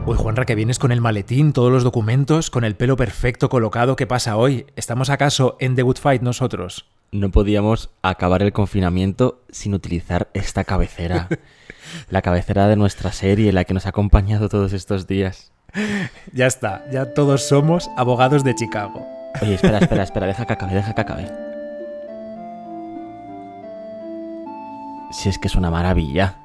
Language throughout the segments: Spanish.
Uy, Juanra, que vienes con el maletín, todos los documentos, con el pelo perfecto colocado. ¿Qué pasa hoy? ¿Estamos acaso en The Good Fight nosotros? No podíamos acabar el confinamiento sin utilizar esta cabecera. La cabecera de nuestra serie, la que nos ha acompañado todos estos días. Ya está, ya todos somos abogados de Chicago. Oye, espera, deja que acabe. Si es que es una maravilla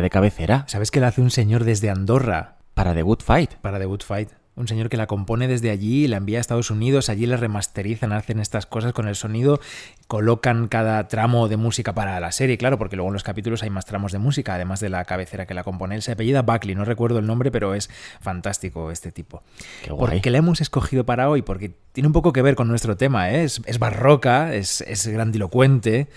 de cabecera. ¿Sabes que la hace un señor desde Andorra? Para The Good Fight. Para The Good Fight. Un señor que la compone desde allí, la envía a Estados Unidos, allí la remasterizan, hacen estas cosas con el sonido, colocan cada tramo de música para la serie, claro, porque luego en los capítulos hay más tramos de música, además de la cabecera que la compone. Él se apellida Buckley, no recuerdo el nombre, pero es fantástico este tipo. Qué guay. ¿Por qué la hemos escogido para hoy? Porque tiene un poco que ver con nuestro tema, ¿eh? Es barroca, es grandilocuente.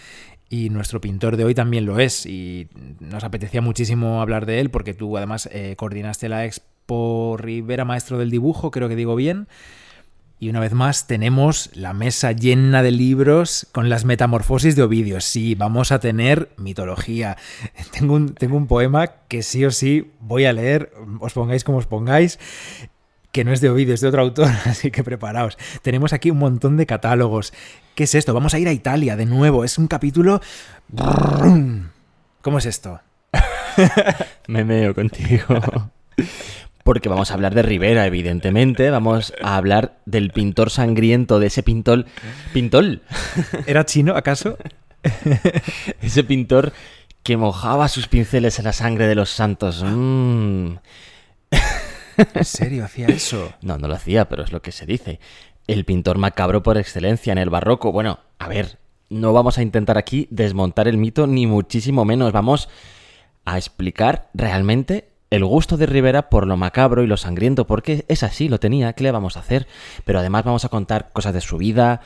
Y nuestro pintor de hoy también lo es. Y nos apetecía muchísimo hablar de él porque tú además coordinaste la Expo Rivera Maestro del Dibujo, creo que digo bien. Y una vez más tenemos la mesa llena de libros con las metamorfosis de Ovidio. Sí, vamos a tener mitología. Tengo un poema que sí o sí voy a leer, os pongáis como os pongáis, que no es de Ovidio, es de otro autor, así que preparaos. Tenemos aquí un montón de catálogos. ¿Qué es esto? Vamos a ir a Italia de nuevo. Es un capítulo... ¿Cómo es esto? Me meo contigo. Porque vamos a hablar de Rivera, evidentemente. Vamos a hablar del pintor sangriento, de ese pintor... ¿Pintol? ¿Era chino, acaso? Ese pintor que mojaba sus pinceles en la sangre de los santos. ¿En serio hacía eso? No lo hacía, pero es lo que se dice. El pintor macabro por excelencia en el barroco. Bueno, a ver, no vamos a intentar aquí desmontar el mito, ni muchísimo menos. Vamos a explicar realmente el gusto de Rivera por lo macabro y lo sangriento, porque es así, lo tenía, ¿qué le vamos a hacer? Pero además vamos a contar cosas de su vida,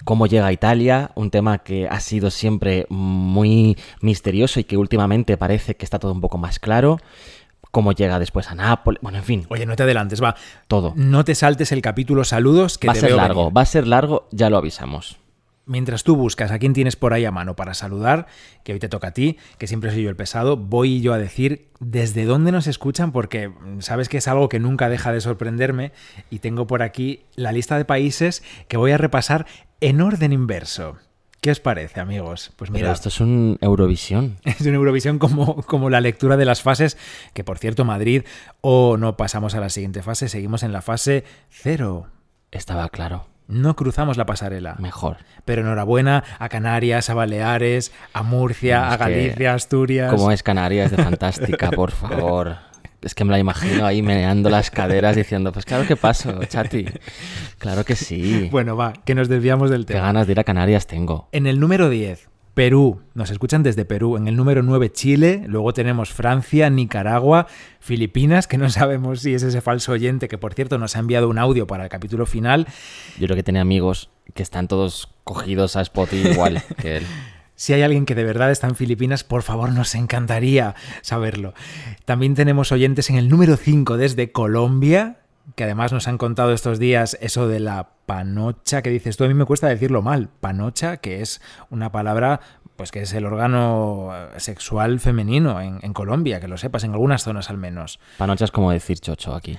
cómo llega a Italia, un tema que ha sido siempre muy misterioso y que últimamente parece que está todo un poco más claro. Cómo llega después a Nápoles, bueno, en fin. Oye, no te adelantes, va. Todo. No te saltes el capítulo saludos, que va te veo venir. Va a ser largo, ya lo avisamos. Mientras tú buscas a quién tienes por ahí a mano para saludar, que hoy te toca a ti, que siempre soy yo el pesado, voy yo a decir desde dónde nos escuchan, porque sabes que es algo que nunca deja de sorprenderme, y tengo por aquí la lista de países que voy a repasar en orden inverso. ¿Qué os parece, amigos? Pues mira, pero esto es un Eurovisión. Es una Eurovisión como la lectura de las fases, que por cierto, Madrid, no pasamos a la siguiente fase, seguimos en la fase 0. Estaba claro. No cruzamos la pasarela. Mejor. Pero enhorabuena a Canarias, a Baleares, a Murcia, a Galicia, a Asturias. ¿Cómo es Canarias de fantástica, por favor? Es que me la imagino ahí meneando las caderas diciendo, pues claro que paso, chati. Claro que sí. Bueno, va, que nos desviamos del tema. Qué ganas de ir a Canarias tengo. En el número 10, Perú. Nos escuchan desde Perú. En el número 9, Chile. Luego tenemos Francia, Nicaragua, Filipinas, que no sabemos si es ese falso oyente que, por cierto, nos ha enviado un audio para el capítulo final. Yo creo que tiene amigos que están todos cogidos a Spotify igual que él. Si hay alguien que de verdad está en Filipinas, por favor, nos encantaría saberlo. También tenemos oyentes en el número 5 desde Colombia, que además nos han contado estos días eso de la panocha, que dices tú, a mí me cuesta decirlo mal. Panocha, que es una palabra, pues que es el órgano sexual femenino en Colombia, que lo sepas, en algunas zonas al menos. Panocha es como decir chocho aquí.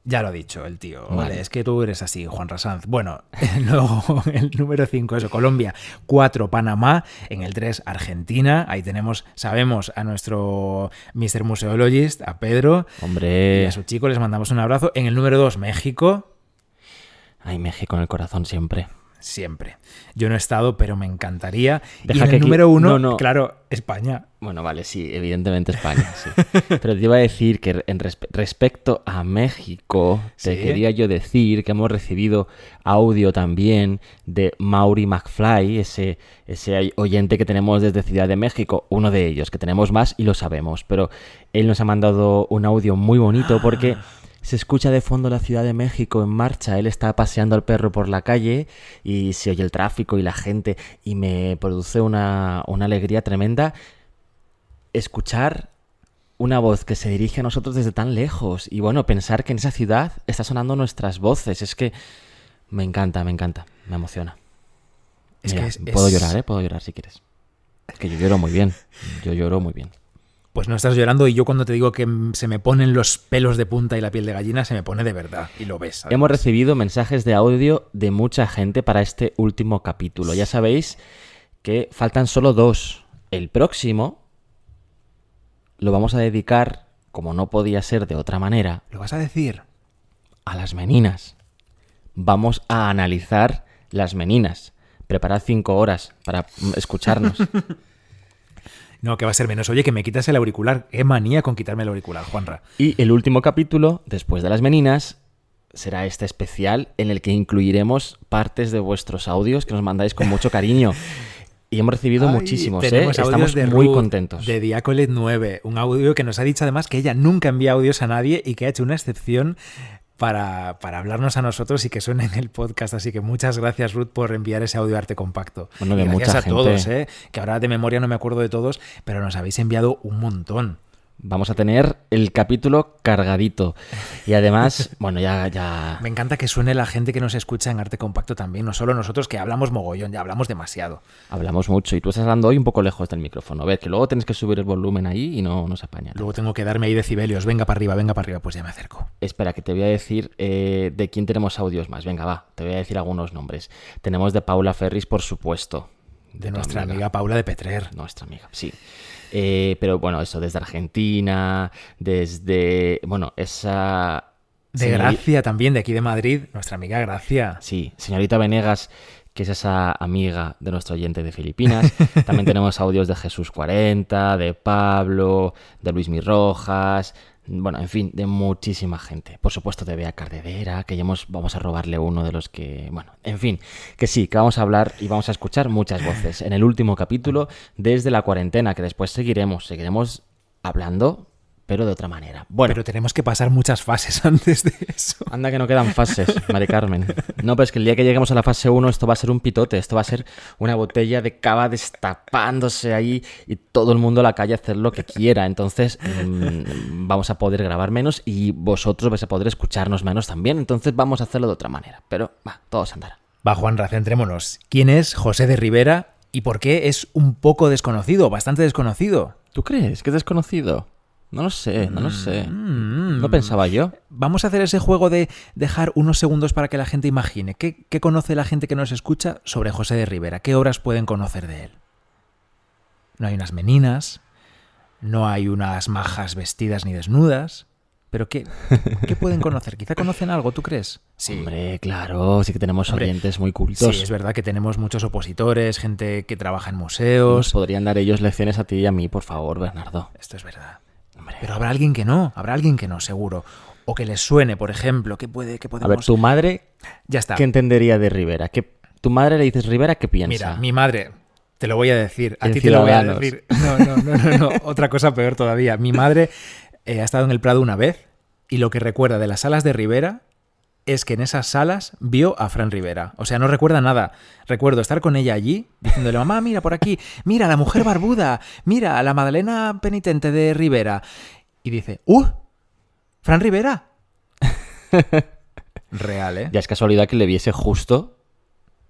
Ya lo ha dicho el tío. Vale. Vale, es que tú eres así, Juan Rasanz. Bueno, luego el número 5, eso, Colombia. 4, Panamá. En el 3, Argentina. Ahí tenemos, sabemos, a nuestro Mr. Museologist, a Pedro. Hombre. Y a su chico les mandamos un abrazo. En el número 2, México. Ay, México en el corazón siempre. Siempre. Yo no he estado, pero me encantaría. Deja y en que el aquí... número 1, no. claro, España. Bueno, vale, sí, evidentemente España, sí. Pero te iba a decir que respecto a México, te ¿Sí? quería yo decir que hemos recibido audio también de Mauri McFly, ese oyente que tenemos desde Ciudad de México, uno de ellos, que tenemos más y lo sabemos, pero él nos ha mandado un audio muy bonito porque... Se escucha de fondo la Ciudad de México en marcha, él está paseando al perro por la calle y se oye el tráfico y la gente y me produce una alegría tremenda escuchar una voz que se dirige a nosotros desde tan lejos y bueno, pensar que en esa ciudad está sonando nuestras voces, es que me encanta, me emociona. Es Mira, que puedo llorar si quieres. Es que yo lloro muy bien, Pues no estás llorando, y yo cuando te digo que se me ponen los pelos de punta y la piel de gallina, se me pone de verdad, y lo ves. Hemos recibido mensajes de audio de mucha gente para este último capítulo. Ya sabéis que faltan solo 2. El próximo lo vamos a dedicar, como no podía ser de otra manera, ¿Lo vas a decir? a las meninas. Vamos a analizar las meninas. Preparad 5 horas para escucharnos. No, que va a ser menos. Oye, que me quitas el auricular. Qué manía con quitarme el auricular, Juanra. Y el último capítulo, después de las meninas, será este especial en el que incluiremos partes de vuestros audios que nos mandáis con mucho cariño. Y hemos recibido muchísimos, tenemos audios Estamos de muy Ruth, contentos. De Diacolet 9, un audio que nos ha dicho además que ella nunca envía audios a nadie y que ha hecho una excepción para hablarnos a nosotros y que suene en el podcast. Así que muchas gracias, Ruth, por enviar ese audio arte compacto. Bueno, de y gracias mucha a gente. todos, que ahora de memoria no me acuerdo de todos, pero nos habéis enviado un montón. Vamos a tener el capítulo cargadito. Y además, bueno, ya... Me encanta que suene la gente que nos escucha en arte compacto también, no solo nosotros, que hablamos mogollón, ya hablamos demasiado. Hablamos mucho y tú estás hablando hoy un poco lejos del micrófono. Ves que luego tienes que subir el volumen ahí y no nos apañan. Luego tengo que darme ahí decibelios. Venga para arriba, pues ya me acerco. Espera, que te voy a decir de quién tenemos audios más. Venga, va, te voy a decir algunos nombres. Tenemos de Paula Ferris, por supuesto. De nuestra amiga Paula de Petrer. Nuestra amiga, sí. Pero bueno, eso desde Argentina, desde... Bueno, esa... De Gracia también, de aquí de Madrid, nuestra amiga Gracia. Sí, señorita Venegas, que es esa amiga de nuestro oyente de Filipinas. También tenemos audios de Jesús 40, de Pablo, de Luis Mirrojas... Bueno, en fin, de muchísima gente. Por supuesto de Bea Cardedera, que ya vamos a robarle uno de los que... Bueno, en fin, que sí, que vamos a hablar y vamos a escuchar muchas voces en el último capítulo desde la cuarentena, que después seguiremos hablando, pero de otra manera. Bueno, pero tenemos que pasar muchas fases antes de eso. Anda que no quedan fases, Mari Carmen. No, pero es que el día que lleguemos a la fase 1 esto va a ser un pitote, esto va a ser una botella de cava destapándose ahí y todo el mundo a la calle a hacer lo que quiera. Entonces vamos a poder grabar menos y vosotros vais a poder escucharnos menos también. Entonces vamos a hacerlo de otra manera. Pero va, todo se andará. Va, Juanra, centrémonos. ¿Quién es José de Ribera y por qué es un poco desconocido, bastante desconocido? ¿Tú crees que es desconocido? No lo sé. No pensaba yo. Vamos a hacer ese juego de dejar unos segundos para que la gente imagine. ¿Qué conoce la gente que nos escucha sobre José de Ribera? ¿Qué obras pueden conocer de él? No hay unas meninas, no hay unas majas vestidas ni desnudas. ¿Pero qué pueden conocer? Quizá conocen algo, ¿tú crees? Sí. Hombre, claro, sí que tenemos oyentes muy cultos. Sí, es verdad que tenemos muchos opositores, gente que trabaja en museos. Nos podrían dar ellos lecciones a ti y a mí, por favor, Bernardo. Esto es verdad. Pero habrá alguien que no, seguro. O que les suene, por ejemplo. ¿Qué podemos...? A ver, tu madre, ya está. ¿Qué entendería de Ribera? Tu madre le dices Ribera, ¿qué piensa? Mira, mi madre, te lo voy a decir. A en ti te lo voy a Ciudadanos. decir. No. Otra cosa peor todavía. Mi madre ha estado en el Prado una vez y lo que recuerda de las salas de Ribera es que en esas salas vio a Fran Rivera. O sea, no recuerda nada. Recuerdo estar con ella allí, diciéndole, mamá, mira por aquí, mira la mujer barbuda, mira la Madalena penitente de Rivera. Y dice, ¿Fran Rivera? Real, ¿eh? Ya es casualidad que le viese justo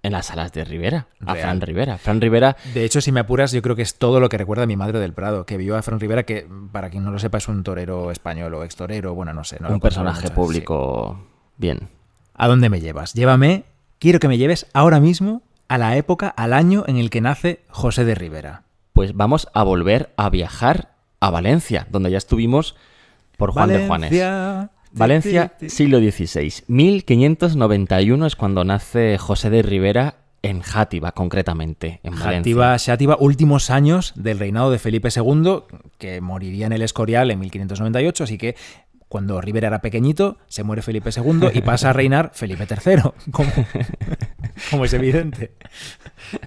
en las salas de Rivera, a Real. Fran Rivera. Fran Rivera... De hecho, si me apuras, yo creo que es todo lo que recuerda mi madre del Prado, que vio a Fran Rivera, que, para quien no lo sepa, es un torero español o extorero, bueno, no sé. No un lo personaje controlo mucho, público... sí. Bien. ¿A dónde me llevas? Llévame, quiero que me lleves ahora mismo a la época, al año en el que nace José de Ribera. Pues vamos a volver a viajar a Valencia, donde ya estuvimos por Juan de Juanes. Valencia, siglo XVI. 1591 es cuando nace José de Ribera en Játiva, concretamente, en Valencia. Xàtiva, últimos años del reinado de Felipe II, que moriría en el Escorial en 1598, así que cuando Rivera era pequeñito, se muere Felipe II y pasa a reinar Felipe III, como es evidente.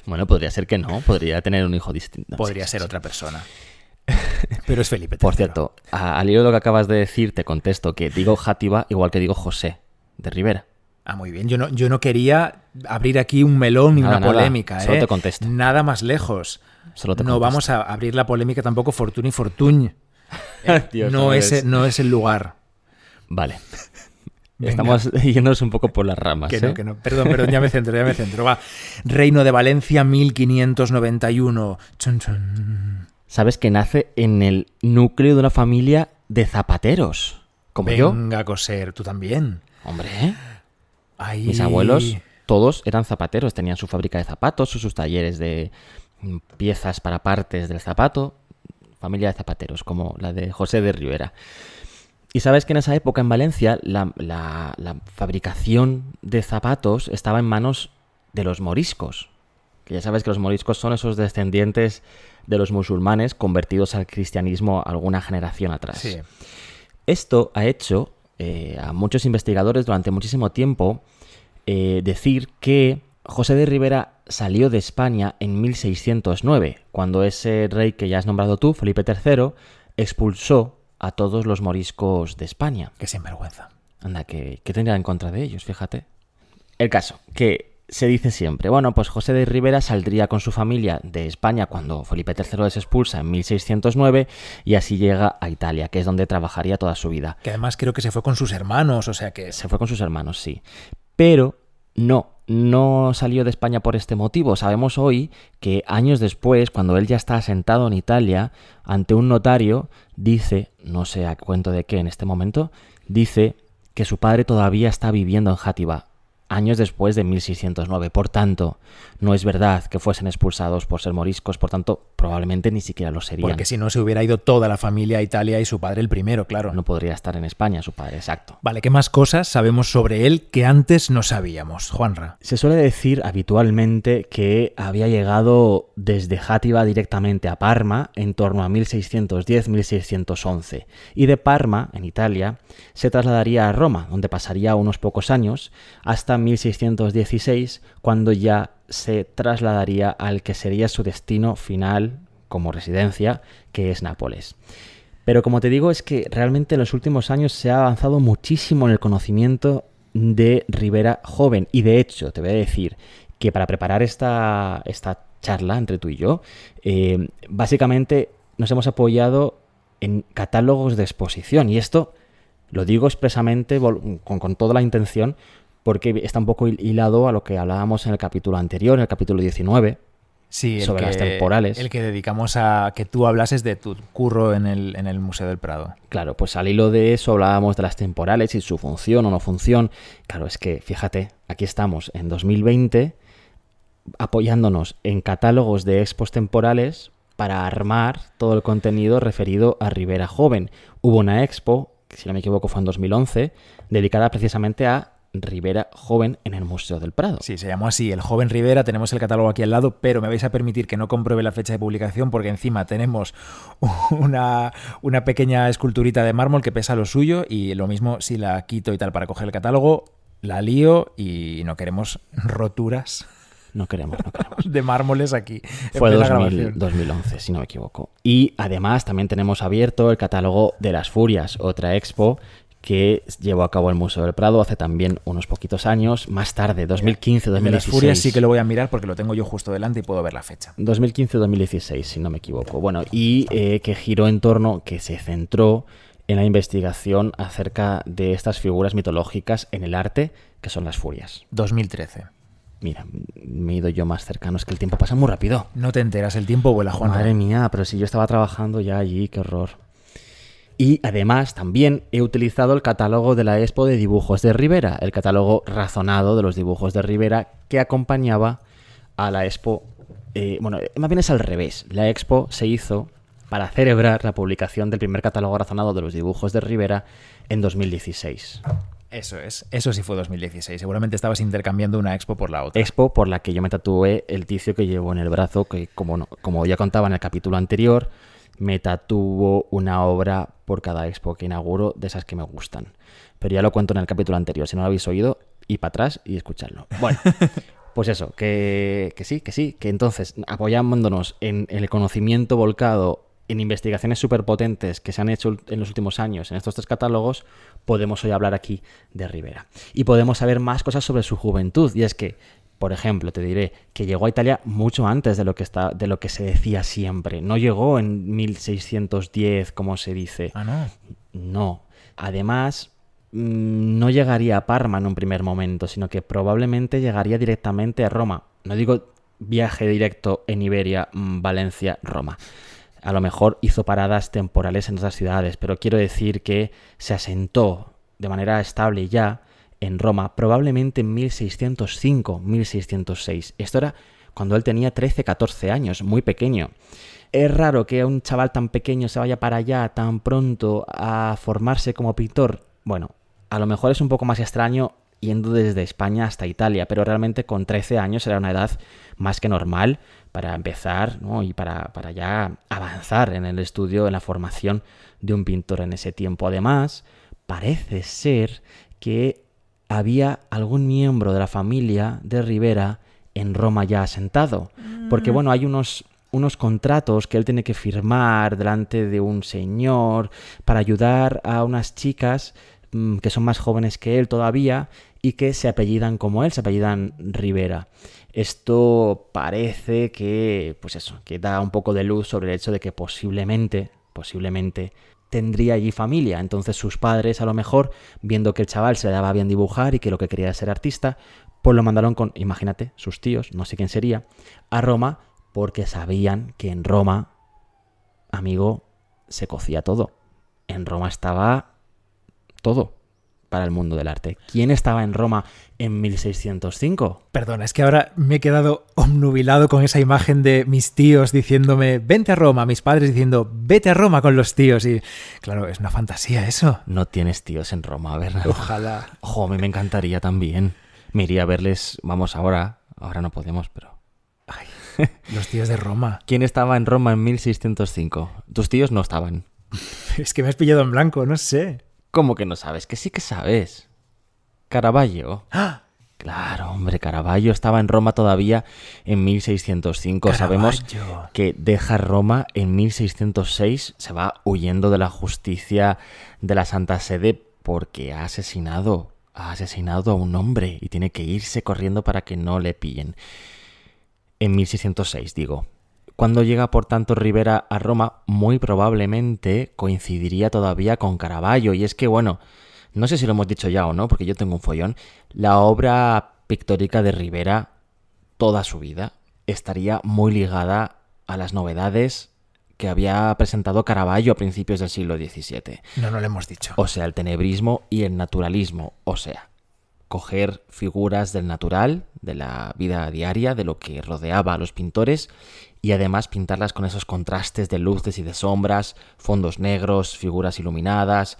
Bueno, podría ser que no, podría tener un hijo distinto. Podría ser otra persona. Pero es Felipe III. Por cierto, al hilo de lo que acabas de decir, te contesto que digo Játiva igual que digo José de Ribera. Ah, muy bien. Yo no quería abrir aquí un melón ni una polémica. Solo te contesto. Nada más lejos. Solo te no contesto. vamos a abrir la polémica tampoco Fortuny Fortuny. Dios, no es el lugar. Vale. Venga. Estamos yéndonos un poco por las ramas. Que no. Perdón, ya me centro. Va. Reino de Valencia, 1591. Chun, chun. ¿Sabes que nace en el núcleo de una familia de zapateros? Como yo. Venga a coser, tú también. Hombre, Ay. mis abuelos todos eran zapateros, tenían su fábrica de zapatos, sus talleres de piezas para partes del zapato. Familia de zapateros, como la de José de Ribera. Y sabes que en esa época en Valencia la fabricación de zapatos estaba en manos de los moriscos. Que ya sabes que los moriscos son esos descendientes de los musulmanes convertidos al cristianismo alguna generación atrás. Sí. Esto ha hecho a muchos investigadores durante muchísimo tiempo decir que José de Ribera salió de España en 1609, cuando ese rey que ya has nombrado tú, Felipe III, expulsó a todos los moriscos de España. Qué sinvergüenza. Anda, ¿qué tendría en contra de ellos? Fíjate. El caso, que se dice siempre, bueno, pues José de Ribera saldría con su familia de España cuando Felipe III les expulsa en 1609 y así llega a Italia, que es donde trabajaría toda su vida. Que además creo que se fue con sus hermanos, o sea que... Se fue con sus hermanos, sí. Pero no salió de España por este motivo. Sabemos hoy que años después, cuando él ya está asentado en Italia, ante un notario, dice, no sé a cuento de qué en este momento, dice que su padre todavía está viviendo en Játiva, años después de 1609. Por tanto, no es verdad que fuesen expulsados por ser moriscos, por tanto, probablemente ni siquiera lo serían. Porque si no, se hubiera ido toda la familia a Italia y su padre el primero, claro. No podría estar en España su padre, exacto. Vale, ¿qué más cosas sabemos sobre él que antes no sabíamos, Juanra? Se suele decir habitualmente que había llegado desde Játiva directamente a Parma en torno a 1610-1611 y de Parma, en Italia, se trasladaría a Roma, donde pasaría unos pocos años, hasta 1616, cuando ya se trasladaría al que sería su destino final como residencia, que es Nápoles. Pero como te digo, es que realmente en los últimos años se ha avanzado muchísimo en el conocimiento de Ribera joven. Y de hecho, te voy a decir que para preparar esta charla entre tú y yo, básicamente nos hemos apoyado en catálogos de exposición. Y esto lo digo expresamente con toda la intención, porque está un poco hilado a lo que hablábamos en el capítulo anterior, en el capítulo 19, sí, sobre las temporales. El que dedicamos a que tú hablases de tu curro en el Museo del Prado. Claro, pues al hilo de eso hablábamos de las temporales y su función o no función. Claro, es que, fíjate, aquí estamos en 2020 apoyándonos en catálogos de expos temporales para armar todo el contenido referido a Ribera joven. Hubo una expo, que si no me equivoco fue en 2011, dedicada precisamente a Ribera joven en el Museo del Prado. Sí, se llamó así, el joven Ribera. Tenemos el catálogo aquí al lado, pero me vais a permitir que no compruebe la fecha de publicación porque encima tenemos una pequeña esculturita de mármol que pesa lo suyo y lo mismo si la quito y tal para coger el catálogo, la lío y no queremos roturas. No queremos. De mármoles aquí. Fue 2011, si no me equivoco. Y además también tenemos abierto el catálogo de las Furias, otra expo que llevó a cabo el Museo del Prado hace también unos poquitos años, más tarde, 2015, 2016. De las Furias sí que lo voy a mirar porque lo tengo yo justo delante y puedo ver la fecha. 2015-2016, si no me equivoco. Bueno, y que giró en torno, que se centró en la investigación acerca de estas figuras mitológicas en el arte, que son las Furias. 2013. Mira, me he ido yo más cercano, es que el tiempo pasa muy rápido. No te enteras, el tiempo vuela, Juan. Madre mía, pero si yo estaba trabajando ya allí, qué horror. Y además también he utilizado el catálogo de la Expo de Dibujos de Ribera, el catálogo razonado de los dibujos de Ribera que acompañaba a la Expo. Bueno, más bien es al revés. La Expo se hizo para celebrar la publicación del primer catálogo razonado de los dibujos de Ribera en 2016. Eso sí fue 2016. Seguramente estabas intercambiando una expo por la otra. Expo por la que yo me tatué el ticio que llevo en el brazo, que como ya contaba en el capítulo anterior, me tatuó una obra por cada expo que inauguro, de esas que me gustan. Pero ya lo cuento en el capítulo anterior. Si no lo habéis oído, id para atrás y escuchadlo. Bueno, pues eso, que sí, que entonces, apoyándonos en el conocimiento volcado en investigaciones superpotentes que se han hecho en los últimos años en estos tres catálogos, podemos hoy hablar aquí de Ribera. Y podemos saber más cosas sobre su juventud. Y es que, por ejemplo, te diré que llegó a Italia mucho antes de lo que se decía siempre. No llegó en 1610, como se dice. Ah, ¿no? No. Además, no llegaría a Parma en un primer momento, sino que probablemente llegaría directamente a Roma. No digo viaje directo en Iberia, Valencia, Roma. A lo mejor hizo paradas temporales en otras ciudades, pero quiero decir que se asentó de manera estable ya en Roma, probablemente en 1605, 1606. Esto era cuando él tenía 13, 14 años, muy pequeño. Es raro que un chaval tan pequeño se vaya para allá tan pronto a formarse como pintor. Bueno, a lo mejor es un poco más extraño yendo desde España hasta Italia, pero realmente con 13 años era una edad más que normal para empezar, ¿no? Y para ya avanzar en el estudio, en la formación de un pintor en ese tiempo. Además, parece ser que había algún miembro de la familia de Ribera en Roma ya asentado, porque bueno, hay unos contratos que él tiene que firmar delante de un señor para ayudar a unas chicas que son más jóvenes que él todavía y que se apellidan como él, se apellidan Ribera. Esto parece que, pues eso, que da un poco de luz sobre el hecho de que posiblemente tendría allí familia. Entonces sus padres, a lo mejor, viendo que el chaval se le daba bien dibujar y que lo que quería era ser artista, pues lo mandaron con, imagínate, sus tíos, no sé quién sería, a Roma, porque sabían que en Roma, amigo, se cocía todo. En Roma estaba todo para el mundo del arte. ¿Quién estaba en Roma en 1605? Perdona, es que ahora me he quedado obnubilado con esa imagen de mis tíos diciéndome vente a Roma, mis padres diciendo vete a Roma con los tíos. Y claro, es una fantasía eso. No tienes tíos en Roma, ¿verdad? Ojalá. Ojo, a mí me encantaría también. Me iría a verles, vamos, ahora no podemos, pero... Ay, los tíos de Roma. ¿Quién estaba en Roma en 1605? Tus tíos no estaban. Es que me has pillado en blanco, no sé. ¿Cómo que no sabes? Que sí que sabes. Caravaggio. ¡Ah! Claro, hombre, Caravaggio estaba en Roma todavía en 1605. Caravaggio. Sabemos que deja Roma en 1606, se va huyendo de la justicia de la Santa Sede porque ha asesinado a un hombre y tiene que irse corriendo para que no le pillen. En 1606, digo. Cuando llega, por tanto, Ribera a Roma, muy probablemente coincidiría todavía con Caravaggio. Y es que, bueno, no sé si lo hemos dicho ya o no, porque yo tengo un follón. La obra pictórica de Ribera, toda su vida, estaría muy ligada a las novedades que había presentado Caravaggio a principios del siglo XVII. No lo hemos dicho. O sea, el tenebrismo y el naturalismo. O sea, coger figuras del natural, de la vida diaria, de lo que rodeaba a los pintores, y además pintarlas con esos contrastes de luces y de sombras, fondos negros, figuras iluminadas,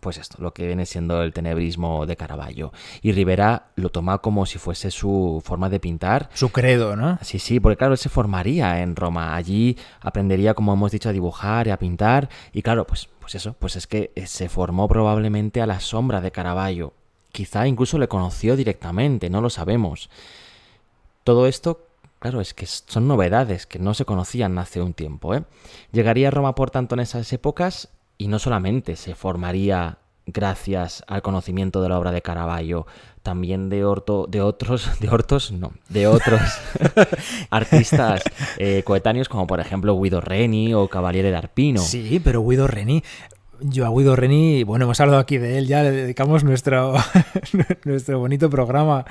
pues esto, lo que viene siendo el tenebrismo de Caravaggio. Y Ribera lo toma como si fuese su forma de pintar. Su credo, ¿no? Sí, porque claro, él se formaría en Roma. Allí aprendería, como hemos dicho, a dibujar y a pintar. Y claro, pues eso, pues es que se formó probablemente a la sombra de Caravaggio. Quizá incluso le conoció directamente, no lo sabemos. Todo esto, claro, es que son novedades que no se conocían hace un tiempo, ¿eh? Llegaría a Roma, por tanto, en esas épocas y no solamente se formaría gracias al conocimiento de la obra de Caravaggio, también de otros artistas coetáneos, como por ejemplo Guido Reni o Cavaliere d'Arpino. Sí, pero Guido Reni... Yo a Guido Reni, bueno, hemos hablado aquí de él, ya le dedicamos nuestro bonito programa,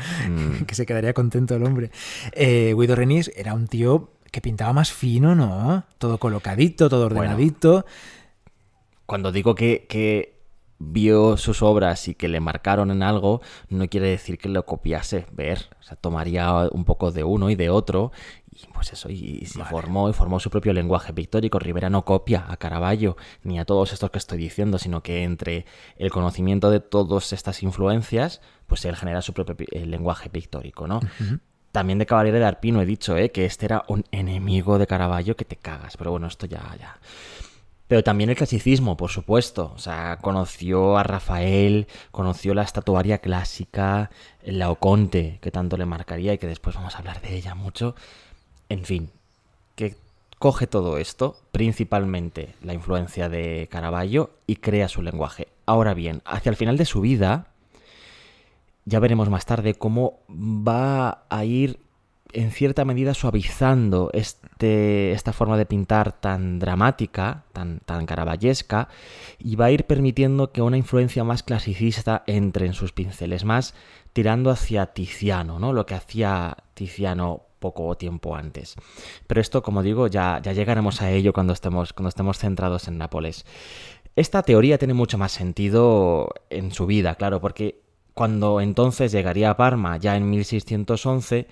que se quedaría contento el hombre. Guido Reni era un tío que pintaba más fino, ¿no? Todo colocadito, todo ordenadito. Bueno, cuando digo que vio sus obras y que le marcaron en algo, no quiere decir que lo copiase, ver. O sea, tomaría un poco de uno y de otro, y pues eso, y se formó su propio lenguaje pictórico. Ribera no copia a Caravaggio ni a todos estos que estoy diciendo, sino que entre el conocimiento de todas estas influencias, pues él genera su propio lenguaje pictórico, ¿no? Uh-huh. También de Cavaliere d'Arpino he dicho, que este era un enemigo de Caravaggio que te cagas, pero bueno, esto ya. Pero también el clasicismo, por supuesto. O sea, conoció a Rafael, conoció la estatuaria clásica, el Laoconte, que tanto le marcaría y que después vamos a hablar de ella mucho. En fin, que coge todo esto, principalmente la influencia de Caravaggio, y crea su lenguaje. Ahora bien, hacia el final de su vida, ya veremos más tarde cómo va a ir en cierta medida suavizando esta forma de pintar tan dramática, tan caravallesca, y va a ir permitiendo que una influencia más clasicista entre en sus pinceles, más tirando hacia Tiziano, ¿no? Lo que hacía Tiziano, poco tiempo antes. Pero esto, como digo, ya llegaremos a ello cuando estemos centrados en Nápoles. Esta teoría tiene mucho más sentido en su vida, claro, porque cuando entonces llegaría a Parma, ya en 1611,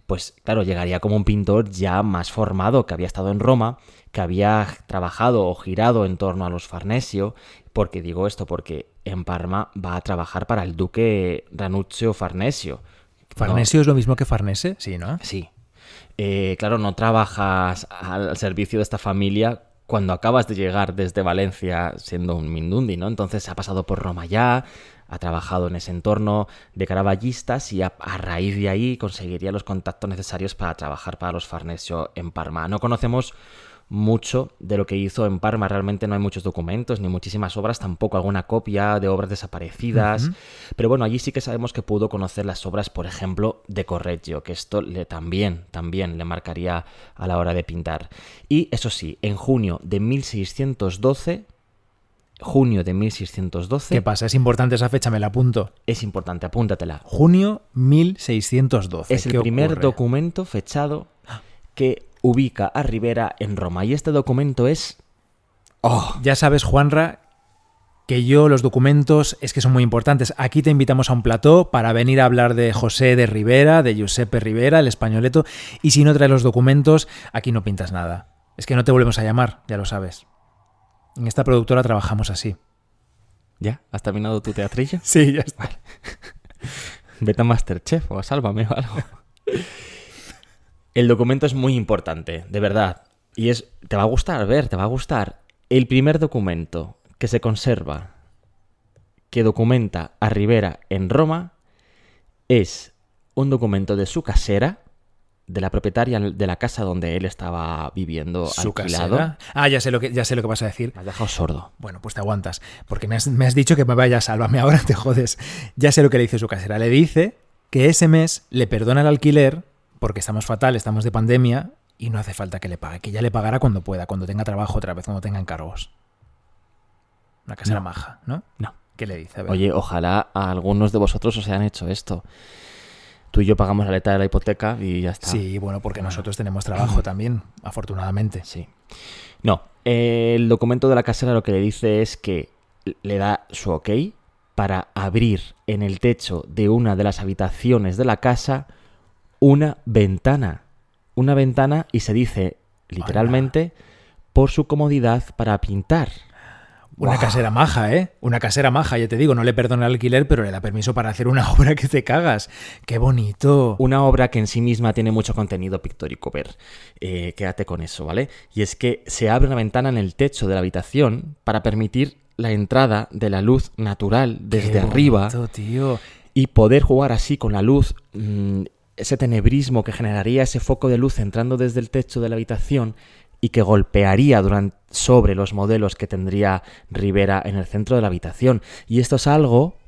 pues claro, llegaría como un pintor ya más formado, que había estado en Roma, que había trabajado o girado en torno a los Farnesio. ¿Por qué digo esto? Porque en Parma va a trabajar para el duque Ranuccio Farnesio. ¿Farnesio es lo mismo que Farnese? Sí, ¿no? Sí. Claro, no trabajas al servicio de esta familia cuando acabas de llegar desde Valencia siendo un Mindundi, ¿no? Entonces ha pasado por Roma ya, ha trabajado en ese entorno de caravallistas y a raíz de ahí conseguiría los contactos necesarios para trabajar para los Farnesio en Parma. No conocemos mucho de lo que hizo en Parma, realmente no hay muchos documentos ni muchísimas obras, tampoco alguna copia de obras desaparecidas, pero bueno, allí sí que sabemos que pudo conocer las obras, por ejemplo, de Correggio, que esto también le marcaría a la hora de pintar. Y eso sí, en junio de 1612... ¿Qué pasa? Es importante esa fecha, me la apunto. Es importante, apúntatela. Junio 1612. Es el primer documento fechado que ubica a Ribera en Roma. Y este documento es... Ya sabes, Juanra, que los documentos es que son muy importantes. Aquí te invitamos a un plató para venir a hablar de José de Ribera, de Giuseppe Ribera, el españoleto. Y si no traes los documentos, aquí no pintas nada. Es que no te volvemos a llamar, ya lo sabes. En esta productora trabajamos así. ¿Ya? ¿Has terminado tu teatrillo? Sí, ya está. Vale. Vete a Masterchef o a Sálvame o algo. El documento es muy importante, de verdad. Y te va a gustar, te va a gustar. El primer documento que se conserva, que documenta a Ribera en Roma, es un documento de su casera, de la propietaria de la casa donde él estaba viviendo alquilado. ¿Casera? Ah, ya sé lo que vas a decir. Me has dejado sordo. Bueno, pues te aguantas, porque me has dicho que me vaya a Sálvame, ahora te jodes. Ya sé lo que le dice su casera. Le dice que ese mes le perdona el alquiler porque estamos fatal, estamos de pandemia y no hace falta que le pague, que ya le pagará cuando pueda, cuando tenga trabajo otra vez, cuando tenga encargos. Una casera maja, ¿no? No. ¿Qué le dice? A ver. Oye, ojalá a algunos de vosotros os hayan hecho esto. Tú y yo pagamos la letra de la hipoteca y ya está. Sí, bueno, porque nosotros tenemos trabajo también, afortunadamente. Sí. No, el documento de la casera lo que le dice es que le da su ok para abrir en el techo de una de las habitaciones de la casa una ventana. Una ventana y se dice, literalmente, por su comodidad para pintar. Una casera maja, ¿eh? Una casera maja, ya te digo, no le perdona el alquiler, pero le da permiso para hacer una obra que te cagas. ¡Qué bonito! Una obra que en sí misma tiene mucho contenido pictórico, quédate con eso, ¿vale? Y es que se abre una ventana en el techo de la habitación para permitir la entrada de la luz natural desde arriba. Qué bonito, tío. Y poder jugar así con la luz, ese tenebrismo que generaría ese foco de luz entrando desde el techo de la habitación y que golpearía sobre los modelos que tendría Ribera en el centro de la habitación. Y esto es algo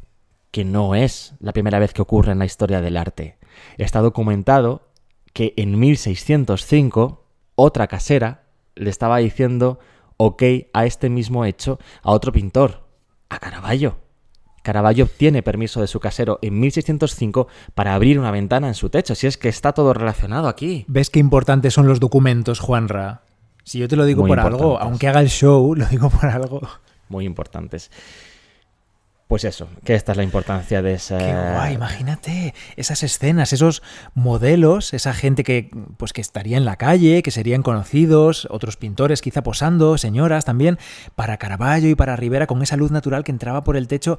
que no es la primera vez que ocurre en la historia del arte. Está documentado que en 1605 otra casera le estaba diciendo ok a este mismo hecho a otro pintor, a Caravaggio. Caravaggio obtiene permiso de su casero en 1605 para abrir una ventana en su techo. Si es que está todo relacionado aquí. ¿Ves qué importantes son los documentos, Juanra? Si yo te lo digo muy por algo, aunque haga el show, lo digo por algo. Muy importantes. Pues eso, que esta es la importancia de esa... ¡Qué guay! Imagínate esas escenas, esos modelos, esa gente que estaría en la calle, que serían conocidos, otros pintores quizá posando, señoras también, para Caravaggio y para Ribera con esa luz natural que entraba por el techo,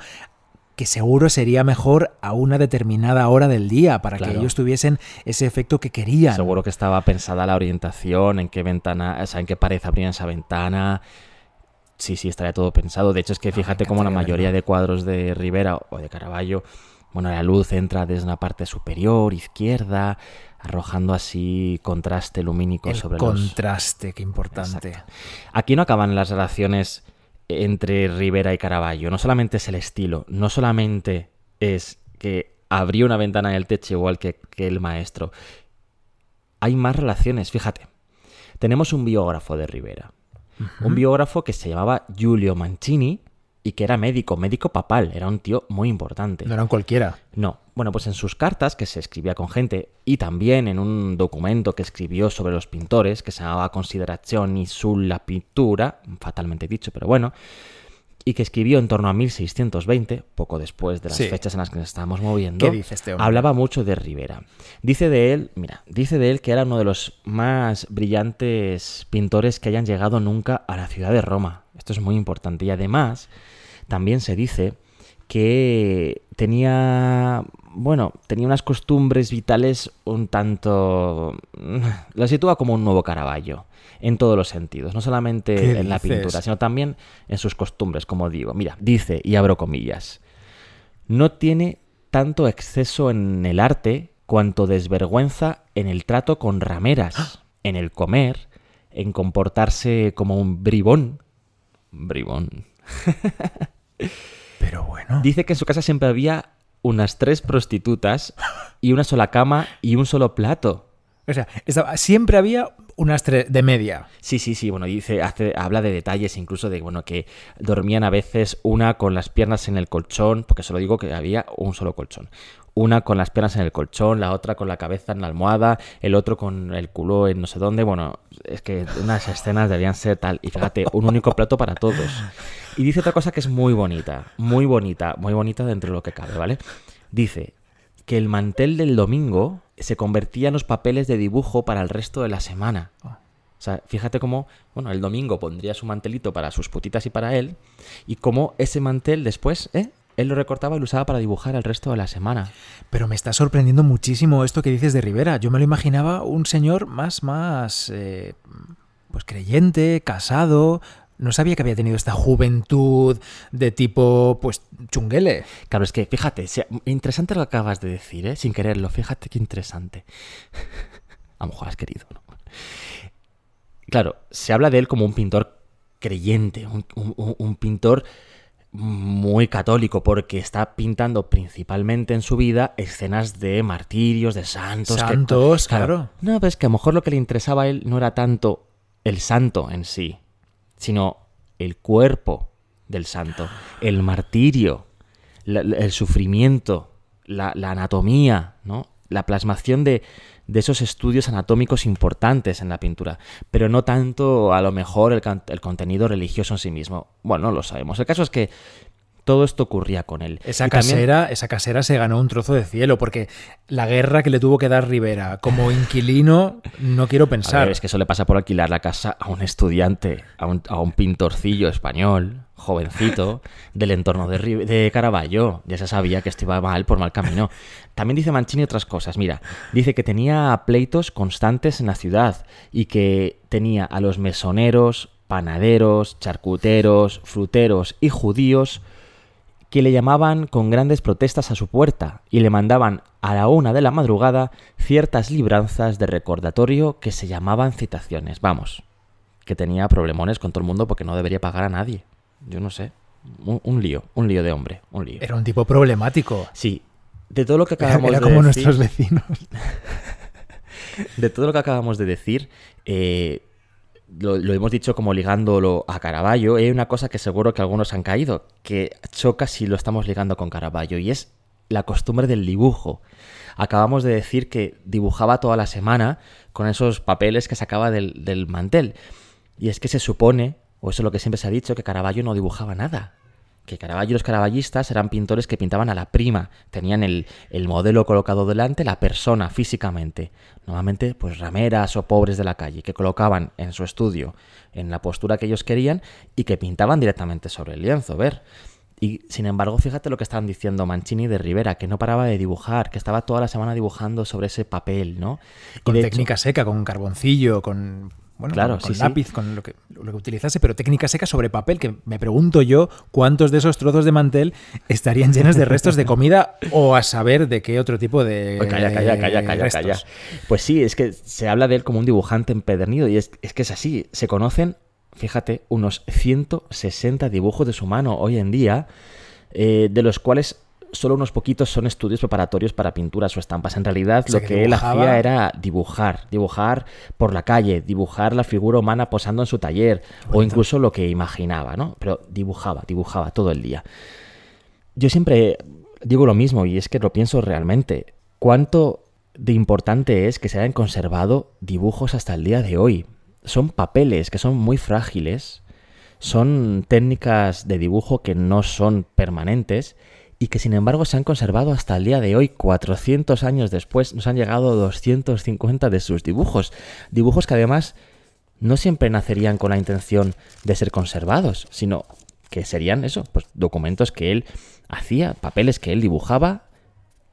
que seguro sería mejor a una determinada hora del día para que ellos tuviesen ese efecto que querían. Seguro que estaba pensada la orientación, en qué ventana, o sea, en qué pared abrían esa ventana. Sí, estaría todo pensado. De hecho, es que fíjate cómo la mayoría de cuadros de Ribera o de Caravaggio, bueno, la luz entra desde una parte superior, izquierda, arrojando así contraste lumínico sobre los... El contraste, qué importante. Exacto. Aquí no acaban las relaciones entre Ribera y Caravaggio. No solamente es el estilo, no solamente es que abrió una ventana en el techo igual que el maestro. Hay más relaciones, fíjate. Tenemos un biógrafo de Ribera. Un biógrafo que se llamaba Giulio Mancini, y que era médico papal, era un tío muy importante. No era un cualquiera. No. Bueno, pues en sus cartas, que se escribía con gente, y también en un documento que escribió sobre los pintores, que se llamaba Considerazioni sulla pittura, fatalmente dicho, pero bueno, y que escribió en torno a 1620, poco después de las fechas en las que nos estábamos moviendo. ¿Qué dice este hombre? Hablaba mucho de Ribera. Dice de él que era uno de los más brillantes pintores que hayan llegado nunca a la ciudad de Roma. Esto es muy importante. Y además, también se dice que tenía unas costumbres vitales un tanto... Lo sitúa como un nuevo Caravaggio, en todos los sentidos, no solamente en la pintura, sino también en sus costumbres, como digo. Mira, dice, y abro comillas, no tiene tanto exceso en el arte cuanto desvergüenza en el trato con rameras, en el comer, en comportarse como un bribón. Pero bueno. Dice que en su casa siempre había unas 3 prostitutas y una sola cama y un solo plato. O sea, siempre había unas 3 de media. Sí, bueno, habla de detalles incluso de, que dormían a veces una con las piernas en el colchón, porque solo digo que había un solo colchón. Una con las piernas en el colchón, la otra con la cabeza en la almohada, el otro con el culo en no sé dónde. Bueno, es que unas escenas debían ser tal. Y fíjate, un único plato para todos. Y dice otra cosa que es muy bonita dentro de lo que cabe, ¿vale? Dice que el mantel del domingo se convertía en los papeles de dibujo para el resto de la semana. O sea, fíjate cómo, el domingo pondría su mantelito para sus putitas y para él, y cómo ese mantel después, él lo recortaba y lo usaba para dibujar el resto de la semana. Pero me está sorprendiendo muchísimo esto que dices de Ribera. Yo me lo imaginaba un señor más pues creyente, casado. No sabía que había tenido esta juventud de tipo, pues, chunguele. Claro, es que, fíjate, interesante lo que acabas de decir, sin quererlo. Fíjate qué interesante. A lo mejor has querido, ¿no? Claro, se habla de él como un pintor creyente, un pintor muy católico, porque está pintando principalmente en su vida escenas de martirios, de santos. Claro. No, pero es que a lo mejor lo que le interesaba a él no era tanto el santo en sí, sino el cuerpo del santo, el martirio, el sufrimiento, la anatomía, ¿no? La plasmación de esos estudios anatómicos importantes en la pintura, pero no tanto a lo mejor el contenido religioso en sí mismo. Bueno, no lo sabemos. El caso es que todo esto ocurría con él. Esa casera se ganó un trozo de cielo, porque la guerra que le tuvo que dar Ribera como inquilino, no quiero pensar. A ver, es que eso le pasa por alquilar la casa a un estudiante, a un pintorcillo español, jovencito, del entorno de Caravaggio. Ya se sabía que esto iba por mal camino. También dice Mancini otras cosas. Mira, dice que tenía pleitos constantes en la ciudad y que tenía a los mesoneros, panaderos, charcuteros, fruteros y judíos que le llamaban con grandes protestas a su puerta y le mandaban a la 1 de la madrugada ciertas libranzas de recordatorio que se llamaban citaciones. Vamos, que tenía problemones con todo el mundo porque no debería pagar a nadie. Yo no sé, un lío de hombre, un lío. Era un tipo problemático. Sí, de todo lo que acabamos de decir... Era como nuestros vecinos. De todo lo que acabamos de decir... Lo hemos dicho como ligándolo a Caravaggio. Hay una cosa que seguro que algunos han caído, que choca si lo estamos ligando con Caravaggio, y es la costumbre del dibujo. Acabamos de decir que dibujaba toda la semana con esos papeles que sacaba del mantel. Y es que se supone, o eso es lo que siempre se ha dicho, que Caravaggio no dibujaba nada. Que Caravaggio y los caravallistas eran pintores que pintaban a la prima. Tenían el modelo colocado delante, la persona físicamente. Normalmente, pues rameras o pobres de la calle, que colocaban en su estudio en la postura que ellos querían y que pintaban directamente sobre el lienzo, ver. Y sin embargo, fíjate lo que estaban diciendo Mancini de Ribera, que no paraba de dibujar, que estaba toda la semana dibujando sobre ese papel, ¿no? Con técnica seca, con carboncillo, con... Bueno, claro, con lápiz, con lo que utilizase, pero técnica seca sobre papel, que me pregunto yo cuántos de esos trozos de mantel estarían llenos de restos de comida o a saber de qué otro tipo de Calla. Pues sí, es que se habla de él como un dibujante empedernido y es que es así. Se conocen, fíjate, unos 160 dibujos de su mano hoy en día, de los cuales solo unos poquitos son estudios preparatorios para pinturas o estampas. En realidad, O sea, lo que que él dibujaba. hacía era dibujar por la calle, dibujar la figura humana posando en su taller, o incluso lo que imaginaba, ¿no? Pero dibujaba todo el día. Yo siempre digo lo mismo, y es que lo pienso realmente. ¿Cuánto de importante es que se hayan conservado dibujos hasta el día de hoy? Son papeles que son muy frágiles, son técnicas de dibujo que no son permanentes y que sin embargo se han conservado hasta el día de hoy. 400 años después nos han llegado 250 de sus dibujos. Dibujos que además no siempre nacerían con la intención de ser conservados, sino que serían eso, pues documentos que él hacía, papeles que él dibujaba,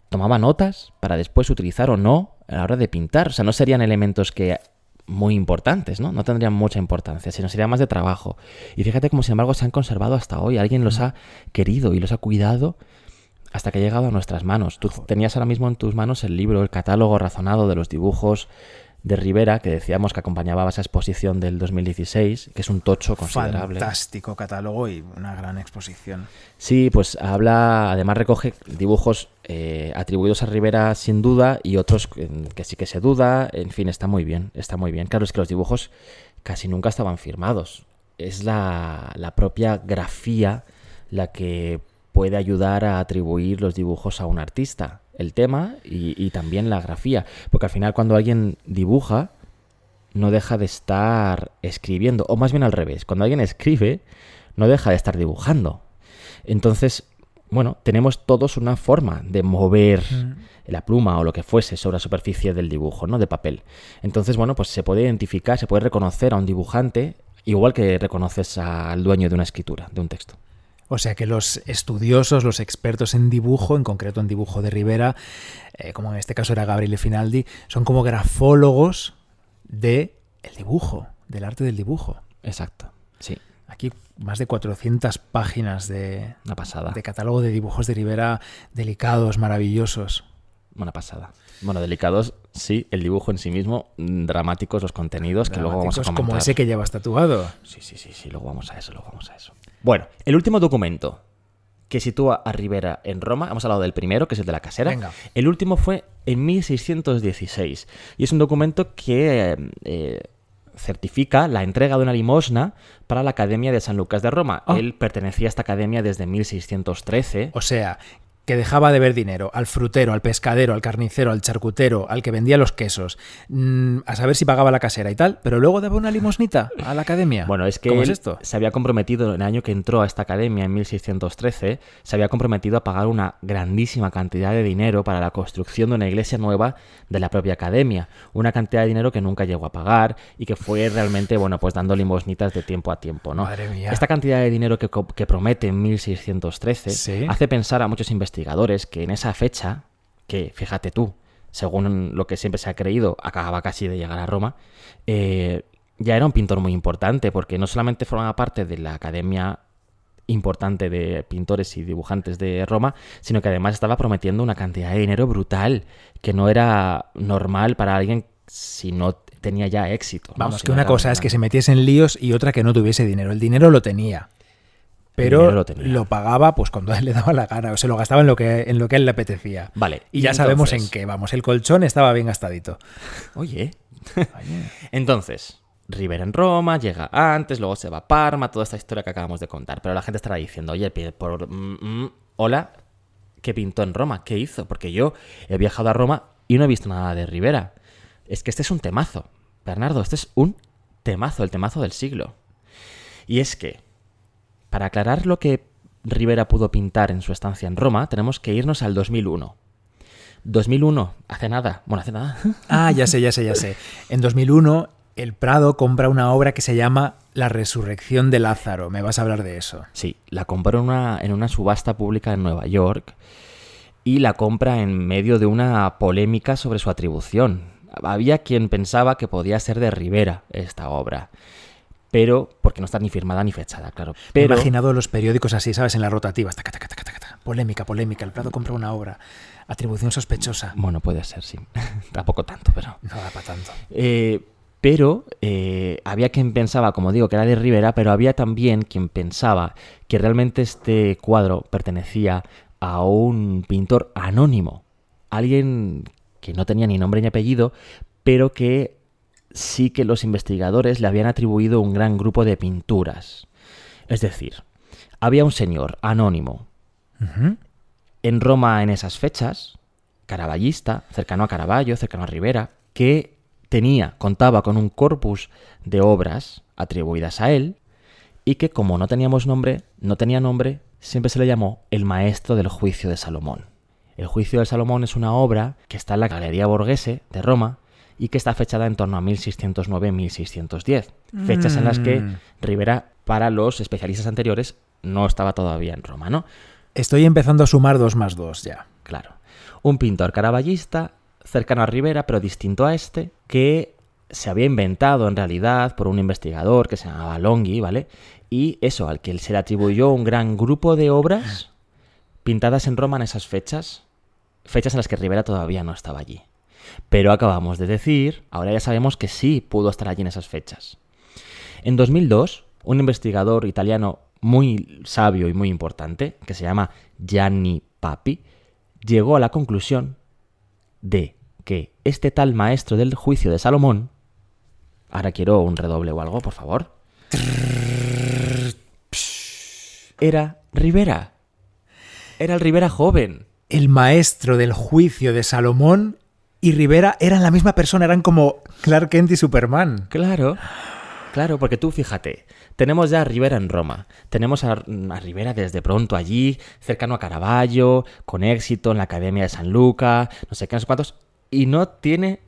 tomaba notas para después utilizar o no a la hora de pintar. O sea, no serían elementos que muy importantes, ¿no? No tendrían mucha importancia, sino sería más de trabajo. Y fíjate cómo, sin embargo, se han conservado hasta hoy. Alguien los ha querido y los ha cuidado hasta que ha llegado a nuestras manos. Tú tenías ahora mismo en tus manos el libro, el catálogo razonado de los dibujos de Rivera, que decíamos que acompañaba a esa exposición del 2016, que es un tocho considerable. Fantástico catálogo y una gran exposición. Sí, pues además recoge dibujos atribuidos a Rivera sin duda y otros que sí que se duda. En fin, está muy bien. Claro, es que los dibujos casi nunca estaban firmados. Es la propia grafía la que puede ayudar a atribuir los dibujos a un artista. El tema y también la grafía. Porque al final, cuando alguien dibuja, no deja de estar escribiendo. O más bien al revés. Cuando alguien escribe, no deja de estar dibujando. Entonces, bueno, tenemos todos una forma de mover la pluma o lo que fuese sobre la superficie del dibujo, ¿no? De papel. Entonces, bueno, pues se puede identificar, se puede reconocer a un dibujante, igual que reconoces al dueño de una escritura, de un texto. O sea que los estudiosos, los expertos en dibujo, en concreto en dibujo de Rivera, como en este caso era Gabriele Finaldi, son como grafólogos del dibujo, del arte del dibujo. Exacto, sí. Aquí más de 400 páginas de Una pasada. De catálogo de dibujos de Rivera, delicados, maravillosos. Una pasada. Bueno, delicados, sí, el dibujo en sí mismo, dramáticos los contenidos, que luego vamos a comentar. Como ese que llevas tatuado. Sí, luego vamos a eso. Bueno, el último documento que sitúa a Rivera en Roma, hemos hablado del primero, que es el de la casera. Venga. El último fue en 1616 y es un documento que certifica la entrega de una limosna para la Academia de San Lucas de Roma. Oh. Él pertenecía a esta academia desde 1613. O sea, que dejaba de ver dinero al frutero, al pescadero, al carnicero, al charcutero, al que vendía los quesos, a saber si pagaba la casera y tal, pero luego daba una limosnita a la academia. Bueno, es que ¿Cómo él es esto? se había comprometido, en el año que entró a esta academia, en 1613, se había comprometido a pagar una grandísima cantidad de dinero para la construcción de una iglesia nueva de la propia academia. Una cantidad de dinero que nunca llegó a pagar y que fue realmente, bueno, pues dando limosnitas de tiempo a tiempo, ¿no? Madre mía. Esta cantidad de dinero que promete en 1613 ¿Sí? hace pensar a muchos investigadores que en esa fecha, que fíjate tú, según lo que siempre se ha creído, acababa casi de llegar a Roma, ya era un pintor muy importante, porque no solamente formaba parte de la academia importante de pintores y dibujantes de Roma, sino que además estaba prometiendo una cantidad de dinero brutal, que no era normal para alguien si no tenía ya éxito, ¿no? Vamos, Si que no una era cosa es que se metiese en líos y otra que no tuviese dinero. El dinero lo tenía. Pero dinero lo tenía. lo pagaba pues cuando a él le daba la gana, o se lo gastaba en lo que a él le apetecía. Vale. Y ya sabemos en qué, vamos, el colchón estaba bien gastadito. Oye. Oye. Entonces, Rivera en Roma, llega antes, luego se va a Parma, toda esta historia que acabamos de contar. Pero la gente estará diciendo, oye, hola, ¿qué pintó en Roma? ¿Qué hizo? Porque yo he viajado a Roma y no he visto nada de Rivera. Es que este es un temazo, Bernardo, este es un temazo, el temazo del siglo. Y es que, para aclarar lo que Rivera pudo pintar en su estancia en Roma, tenemos que irnos al 2001. 2001, hace nada. Ah, ya sé. En 2001, el Prado compra una obra que se llama La Resurrección de Lázaro. Me vas a hablar de eso. Sí, la compró en una subasta pública en Nueva York y la compra en medio de una polémica sobre su atribución. Había quien pensaba que podía ser de Rivera esta obra, pero porque no está ni firmada ni fechada, claro. Pero Me he imaginado los periódicos así, ¿sabes? En las rotativas. Taca, taca, taca, taca. Polémica. El Prado compra una obra. Atribución sospechosa. bueno, puede ser, sí. Tampoco tanto, pero No da para tanto. Pero había quien pensaba, como digo, que era de Rivera, pero había también quien pensaba que realmente este cuadro pertenecía a un pintor anónimo, alguien que no tenía ni nombre ni apellido, pero que sí que los investigadores le habían atribuido un gran grupo de pinturas. Es decir, había un señor anónimo en Roma en esas fechas, caravallista, cercano a Caravaggio, cercano a Rivera, que contaba con un corpus de obras atribuidas a él y que, como no tenía nombre, siempre se le llamó el maestro del Juicio de Salomón. El Juicio de Salomón es una obra que está en la Galería Borghese de Roma y que está fechada en torno a 1609-1610. Fechas en las que Rivera, para los especialistas anteriores, no estaba todavía en Roma, ¿no? Estoy empezando a sumar 2 más 2 ya. Claro. Un pintor caravallista, cercano a Rivera, pero distinto a este, que se había inventado en realidad por un investigador que se llamaba Longhi, ¿vale? Y eso, al que se le atribuyó un gran grupo de obras pintadas en Roma en esas fechas en las que Rivera todavía no estaba allí. Pero acabamos de decir, ahora ya sabemos que sí pudo estar allí en esas fechas. En 2002, un investigador italiano muy sabio y muy importante, que se llama Gianni Papi, llegó a la conclusión de que este tal maestro del Juicio de Salomón, ahora quiero un redoble o algo, por favor, era Rivera. Era el Rivera joven. El maestro del Juicio de Salomón y Rivera eran la misma persona, eran como Clark Kent y Superman. Claro, porque tú fíjate, tenemos ya a Rivera en Roma, tenemos a Rivera desde pronto allí, cercano a Caravaggio, con éxito en la Academia de San Luca, no sé qué, no sé cuántos, y no tiene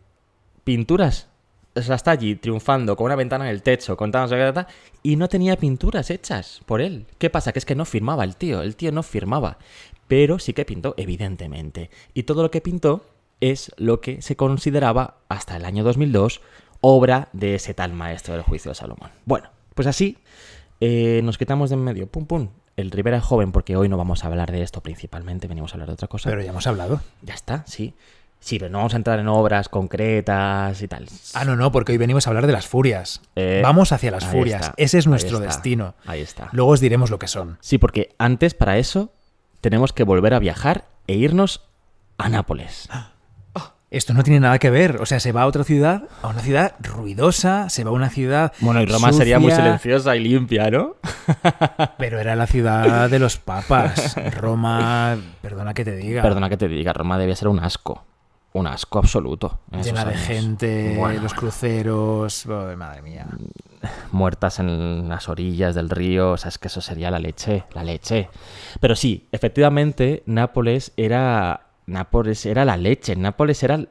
pinturas. O sea, está allí triunfando con una ventana en el techo, contando, no sé qué, y no tenía pinturas hechas por él. ¿Qué pasa? Que es que no firmaba el tío no firmaba, pero sí que pintó, evidentemente. Y todo lo que pintó es lo que se consideraba hasta el año 2002 obra de ese tal maestro del Juicio de Salomón. Bueno, pues así nos quitamos de en medio, el Rivera joven, porque hoy no vamos a hablar de esto principalmente, venimos a hablar de otra cosa. Pero ya hemos hablado. Ya está, sí. Sí, pero no vamos a entrar en obras concretas y tal. Ah, no, porque hoy venimos a hablar de las furias. Vamos hacia las furias. Está, ese es nuestro destino. Ahí está. Luego os diremos lo que son. Sí, porque antes, para eso, tenemos que volver a viajar e irnos a Nápoles. Esto no tiene nada que ver. O sea, se va a otra ciudad, a una ciudad ruidosa, se va a una ciudad Bueno, y Roma sucia, sería muy silenciosa y limpia, ¿no? Pero era la ciudad de los papas. Roma, perdona que te diga. Roma debía ser un asco. Un asco absoluto. Llena de gente, los cruceros... Oh, madre mía. Muertas en las orillas del río. O sea, es que eso sería la leche. Pero sí, efectivamente, Nápoles era la leche. Nápoles era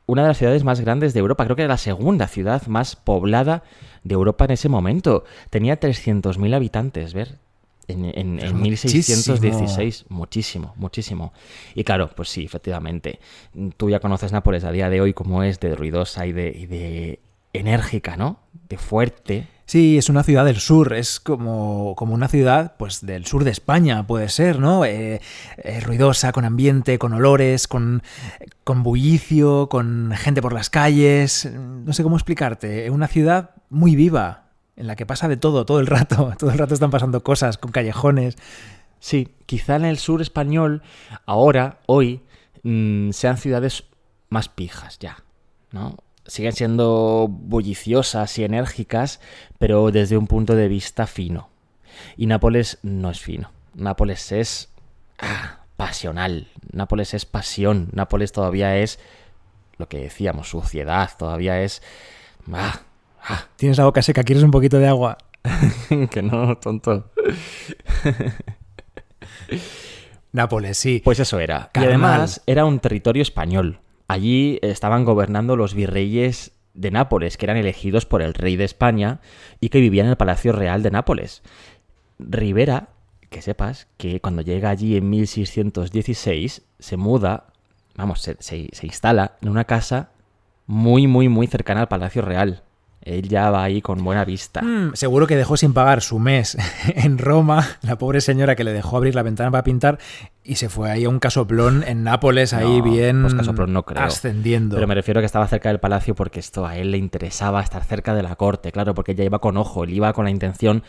una de las ciudades más grandes de Europa. Creo que era la segunda ciudad más poblada de Europa en ese momento. Tenía 300.000 habitantes, ¿ver? En 1616. Muchísimo. Y claro, pues sí, efectivamente. Tú ya conoces Nápoles a día de hoy como es de ruidosa y de enérgica, ¿no? De fuerte. Sí, es una ciudad del sur, es como una ciudad pues del sur de España, puede ser, ¿no? Ruidosa, con ambiente, con olores, con bullicio, con gente por las calles, no sé cómo explicarte, una ciudad muy viva, en la que pasa de todo el rato están pasando cosas, con callejones. Sí, quizá en el sur español, hoy, sean ciudades más pijas ya, ¿no? Siguen siendo bulliciosas y enérgicas, pero desde un punto de vista fino. Y Nápoles no es fino. Nápoles es pasional. Nápoles es pasión. Nápoles todavía es lo que decíamos, suciedad. Todavía es... Tienes la boca seca, ¿quieres un poquito de agua? Que no, tonto. Nápoles, sí. Pues eso era. Carnal. Y además era un territorio español. Allí estaban gobernando los virreyes de Nápoles, que eran elegidos por el rey de España y que vivían en el Palacio Real de Nápoles. Rivera, que sepas que cuando llega allí en 1616, se muda, se instala en una casa muy, muy, muy cercana al Palacio Real. Él ya va ahí con buena vista. Seguro que dejó sin pagar su mes en Roma, la pobre señora que le dejó abrir la ventana para pintar, y se fue ahí a un casoplón en Nápoles, ahí bien pues casoplón no creo. Ascendiendo. Pero me refiero a que estaba cerca del palacio porque esto a él le interesaba estar cerca de la corte, claro, porque ya iba con ojo, él iba con la intención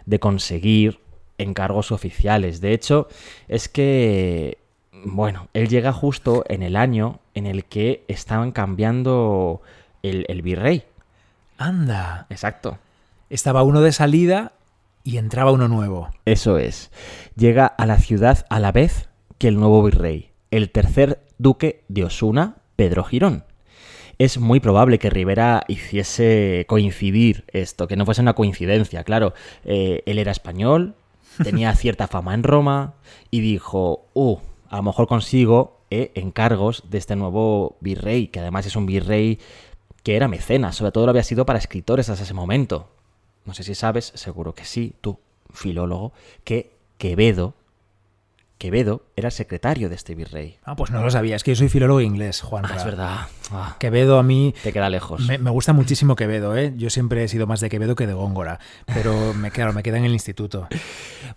de conseguir encargos oficiales. De hecho, es que, bueno, él llega justo en el año en el que estaban cambiando el virrey. Anda. Exacto. Estaba uno de salida y entraba uno nuevo. Eso es. Llega a la ciudad a la vez que el nuevo virrey, el tercer duque de Osuna, Pedro Girón. Es muy probable que Rivera hiciese coincidir esto, que no fuese una coincidencia. Claro, él era español, tenía cierta fama en Roma y dijo, a lo mejor consigo encargos de este nuevo virrey, que además es un virrey que era mecenas, sobre todo lo había sido para escritores hasta ese momento. No sé si sabes, seguro que sí, tú, filólogo, que Quevedo era el secretario de este virrey. Ah, pues no lo sabía. Es que yo soy filólogo inglés, Juan. Es verdad. Quevedo a mí... Te queda lejos. Me gusta muchísimo Quevedo, ¿eh? Yo siempre he sido más de Quevedo que de Góngora. Pero me queda en el instituto.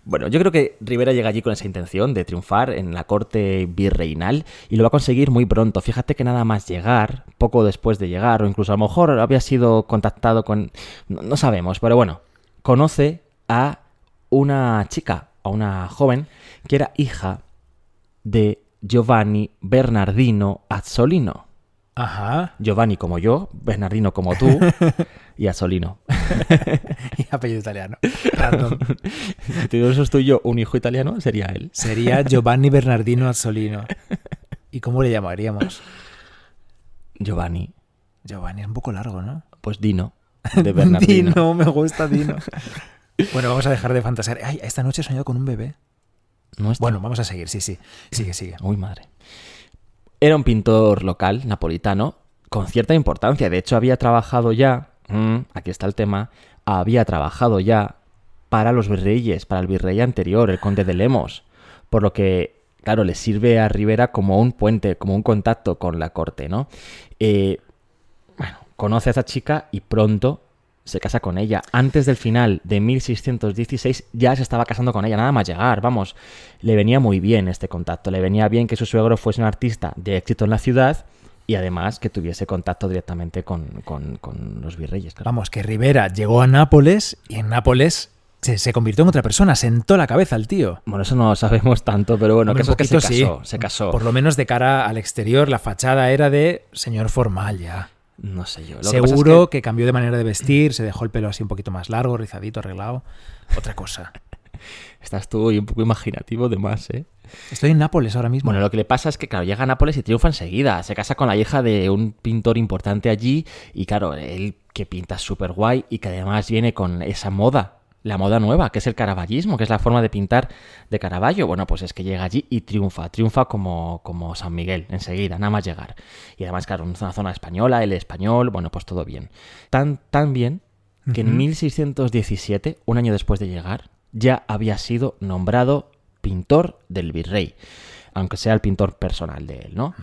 Bueno, yo creo que Rivera llega allí con esa intención de triunfar en la corte virreinal y lo va a conseguir muy pronto. Fíjate que nada más llegar, poco después de llegar, o incluso a lo mejor había sido contactado con... No sabemos, pero bueno, conoce a una chica, a una joven, que era hija de Giovanni Bernardino Azzolino. Ajá. Giovanni como yo, Bernardino como tú y Azzolino. Y apellido italiano. Random. Si tuviésemos tú y yo un hijo italiano, sería él. Sería Giovanni Bernardino Azzolino. ¿Y cómo le llamaríamos? Giovanni. Giovanni es un poco largo, ¿no? Pues Dino, de Bernardino. Dino, me gusta Dino. Bueno, vamos a dejar de fantasear. Ay, esta noche he soñado con un bebé. ¿Nuestro? Bueno, vamos a seguir, sí. Sigue. Uy, madre. Era un pintor local, napolitano, con cierta importancia. De hecho, había trabajado ya, aquí está el tema, había trabajado ya para los virreyes, para el virrey anterior, el conde de Lemos. Por lo que, claro, le sirve a Rivera como un puente, como un contacto con la corte, ¿no? Bueno, conoce a esa chica y pronto se casa con ella. Antes del final de 1616 ya se estaba casando con ella, nada más llegar, vamos. Le venía muy bien este contacto, le venía bien que su suegro fuese un artista de éxito en la ciudad y además que tuviese contacto directamente con los virreyes. Claro. Vamos, que Rivera llegó a Nápoles y en Nápoles se convirtió en otra persona, sentó la cabeza al tío. Bueno, eso no lo sabemos tanto, pero bueno, Hombre, que eso es que sí. se casó. Por lo menos de cara al exterior, la fachada era de señor formal ya. No sé yo. Seguro que cambió de manera de vestir, se dejó el pelo así un poquito más largo, rizadito, arreglado. Otra cosa. Estás tú un poco imaginativo de más, ¿eh? Estoy en Nápoles ahora mismo. Bueno, lo que le pasa es que, claro, llega a Nápoles y triunfa enseguida. Se casa con la hija de un pintor importante allí y, claro, él que pinta súper guay y que además viene con esa moda, la moda nueva, que es el caravallismo, que es la forma de pintar de Caravaggio. Bueno, pues es que llega allí y triunfa como San Miguel, enseguida, nada más llegar. Y además, claro, en una zona española, él es español, bueno, pues todo bien. Tan bien que en 1617, un año después de llegar, ya había sido nombrado pintor del virrey, aunque sea el pintor personal de él, ¿no?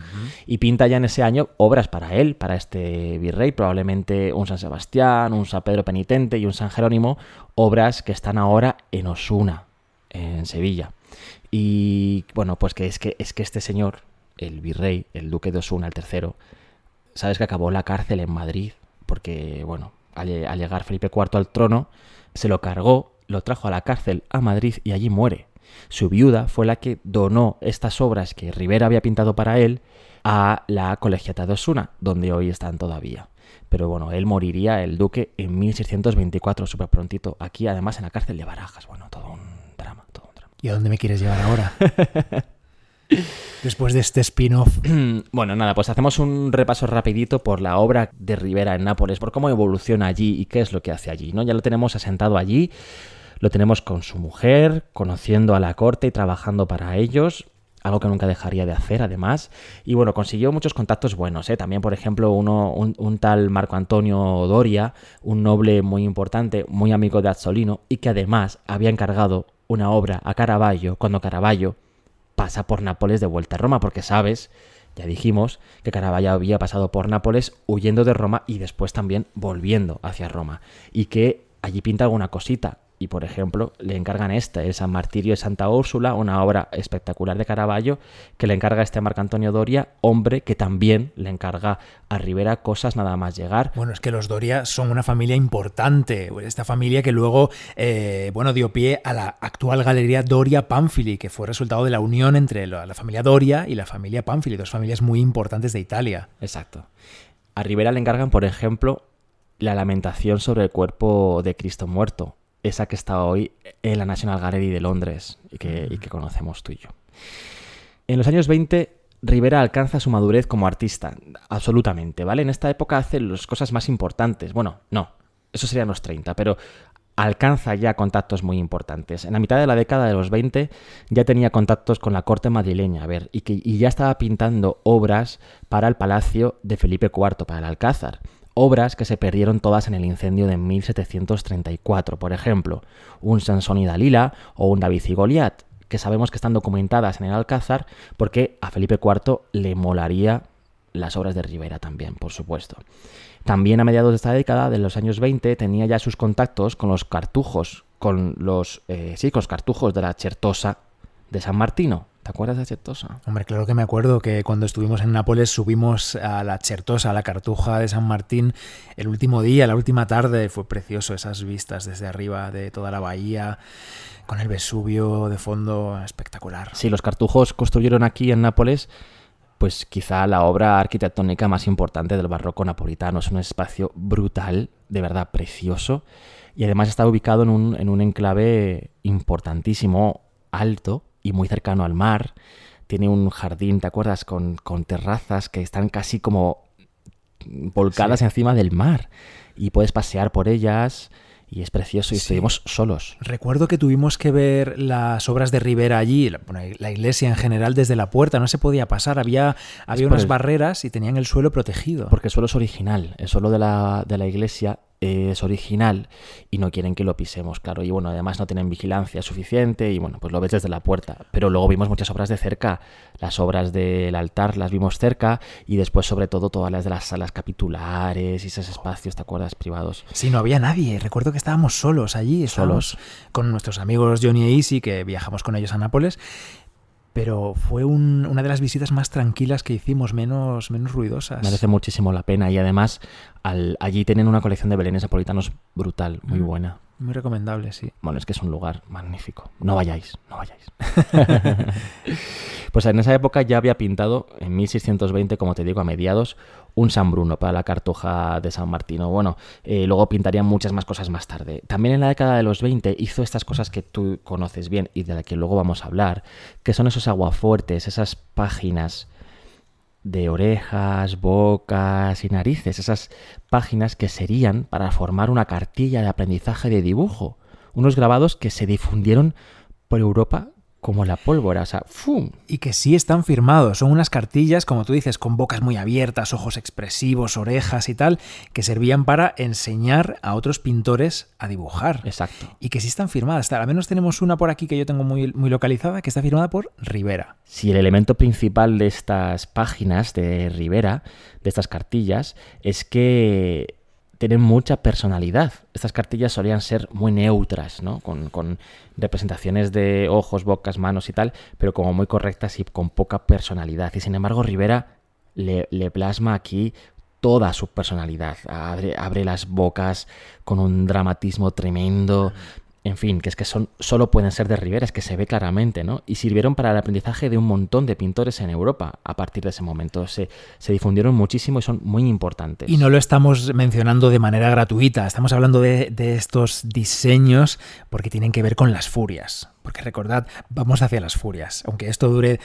Y pinta ya en ese año obras para él, para este virrey, probablemente un San Sebastián, un San Pedro Penitente y un San Jerónimo, obras que están ahora en Osuna, en Sevilla. Y bueno, pues que es que este señor, el virrey, el duque de Osuna, el tercero, sabes que acabó en la cárcel en Madrid, porque, bueno, al llegar Felipe IV al trono, se lo cargó, lo trajo a la cárcel a Madrid y allí muere. Su viuda fue la que donó estas obras que Rivera había pintado para él a la Colegiata de Osuna, donde hoy están todavía. Pero bueno, él moriría, el duque, en 1624, súper prontito, aquí además en la cárcel de Barajas. Bueno, todo un drama. ¿Y a dónde me quieres llevar ahora? Después de este spin-off. Bueno, nada, pues hacemos un repaso rapidito por la obra de Rivera en Nápoles, por cómo evoluciona allí y qué es lo que hace allí, ¿no? Ya lo tenemos asentado allí. Lo tenemos con su mujer, conociendo a la corte y trabajando para ellos, algo que nunca dejaría de hacer, además. Y bueno, consiguió muchos contactos buenos, ¿eh? También, por ejemplo, un tal Marco Antonio Doria, un noble muy importante, muy amigo de Azzolino, y que además había encargado una obra a Caravaggio, cuando Caravaggio pasa por Nápoles de vuelta a Roma, porque sabes, ya dijimos, que Caravaggio había pasado por Nápoles huyendo de Roma y después también volviendo hacia Roma, y que allí pinta alguna cosita. Y, por ejemplo, le encargan el San Martirio de Santa Úrsula, una obra espectacular de Caravaggio, que le encarga a Marcantonio Doria, hombre que también le encarga a Rivera cosas nada más llegar. Bueno, es que los Doria son una familia importante. Esta familia que luego dio pie a la actual Galería Doria Pamphili, que fue resultado de la unión entre la familia Doria y la familia Pamphili, dos familias muy importantes de Italia. Exacto. A Rivera le encargan, por ejemplo, la Lamentación sobre el cuerpo de Cristo muerto, esa que está hoy en la National Gallery de Londres y que conocemos tú y yo. En los años 20, Rivera alcanza su madurez como artista, absolutamente, ¿vale? En esta época hace las cosas más importantes. Bueno, no, eso serían los 30, pero alcanza ya contactos muy importantes. En la mitad de la década de los 20 ya tenía contactos con la corte madrileña, y ya estaba pintando obras para el Palacio de Felipe IV, para el Alcázar. Obras que se perdieron todas en el incendio de 1734, por ejemplo, un Sansón y Dalila o un David y Goliat, que sabemos que están documentadas en el Alcázar porque a Felipe IV le molaría las obras de Rivera también, por supuesto. También a mediados de esta década, de los años 20, tenía ya sus contactos con los cartujos, con los cartujos de la Certosa de San Martino. ¿Te acuerdas de Certosa? Hombre, claro que me acuerdo que cuando estuvimos en Nápoles subimos a la Certosa, a la Cartuja de San Martín, el último día, la última tarde. Fue precioso esas vistas desde arriba de toda la bahía, con el Vesubio de fondo, espectacular. Sí, los cartujos construyeron aquí en Nápoles pues quizá la obra arquitectónica más importante del barroco napolitano. Es un espacio brutal, de verdad precioso, y además está ubicado en un enclave importantísimo, alto y muy cercano al mar. Tiene un jardín, ¿te acuerdas?, con terrazas que están casi como volcadas encima del mar, y puedes pasear por ellas. Y es precioso, y estuvimos solos. Recuerdo que tuvimos que ver las obras de Rivera allí, la iglesia en general, desde la puerta. No se podía pasar, había unas barreras y tenían el suelo protegido. Porque el suelo es original, el suelo de la iglesia es original y no quieren que lo pisemos, claro. Y bueno, además no tienen vigilancia suficiente y bueno, pues lo ves desde la puerta. Pero luego vimos muchas obras de cerca. Las obras del altar las vimos cerca, y después sobre todo todas las de las salas capitulares y esos espacios, ¿te acuerdas?, privados. Sí, no había nadie. Recuerdo que estábamos solos allí, solos con nuestros amigos Johnny e Easy, que viajamos con ellos a Nápoles. Pero fue una de las visitas más tranquilas que hicimos, menos ruidosas. Merece muchísimo la pena, y además allí tienen una colección de belenes napolitanos brutal, muy buena. Muy recomendable, sí. Bueno, es que es un lugar magnífico. No vayáis. Pues en esa época ya había pintado, en 1620, como te digo, a mediados, un San Bruno para la Cartuja de San Martino. Bueno, luego pintaría muchas más cosas más tarde. También en la década de los 20 hizo estas cosas que tú conoces bien y de las que luego vamos a hablar, que son esos aguafuertes, esas páginas de orejas, bocas y narices, esas páginas que serían para formar una cartilla de aprendizaje de dibujo, unos grabados que se difundieron por Europa como la pólvora, o sea, ¡fum! Y que sí están firmados, son unas cartillas, como tú dices, con bocas muy abiertas, ojos expresivos, orejas y tal, que servían para enseñar a otros pintores a dibujar. Exacto. Y que sí están firmadas. Al menos tenemos una por aquí que yo tengo muy, muy localizada, que está firmada por Rivera. Sí, el elemento principal de estas páginas de Rivera, de estas cartillas, es que tienen mucha personalidad. Estas cartillas solían ser muy neutras, ¿no? Con representaciones de ojos, bocas, manos y tal, pero como muy correctas y con poca personalidad. Y sin embargo, Rivera le plasma aquí toda su personalidad. Abre las bocas con un dramatismo tremendo. En fin, que es que solo pueden ser de Rivera, es que se ve claramente, ¿no? Y sirvieron para el aprendizaje de un montón de pintores en Europa a partir de ese momento. Se difundieron muchísimo y son muy importantes. Y no lo estamos mencionando de manera gratuita, estamos hablando de estos diseños porque tienen que ver con las furias. Porque recordad, vamos hacia las furias. Aunque esto dure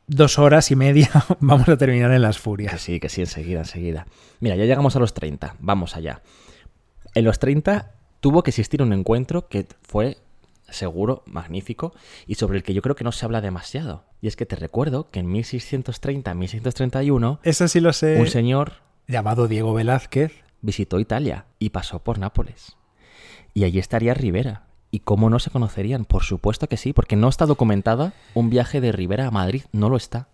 2 horas y media, vamos a terminar en las furias. Que sí, enseguida. Mira, ya llegamos a los 30, vamos allá. En los 30... tuvo que existir un encuentro que fue, seguro, magnífico, y sobre el que yo creo que no se habla demasiado. Y es que te recuerdo que en 1630-1631... Eso sí lo sé. Un señor llamado Diego Velázquez visitó Italia y pasó por Nápoles. Y allí estaría Rivera. ¿Y cómo no se conocerían? Por supuesto que sí, porque no está documentada un viaje de Rivera a Madrid. No lo está.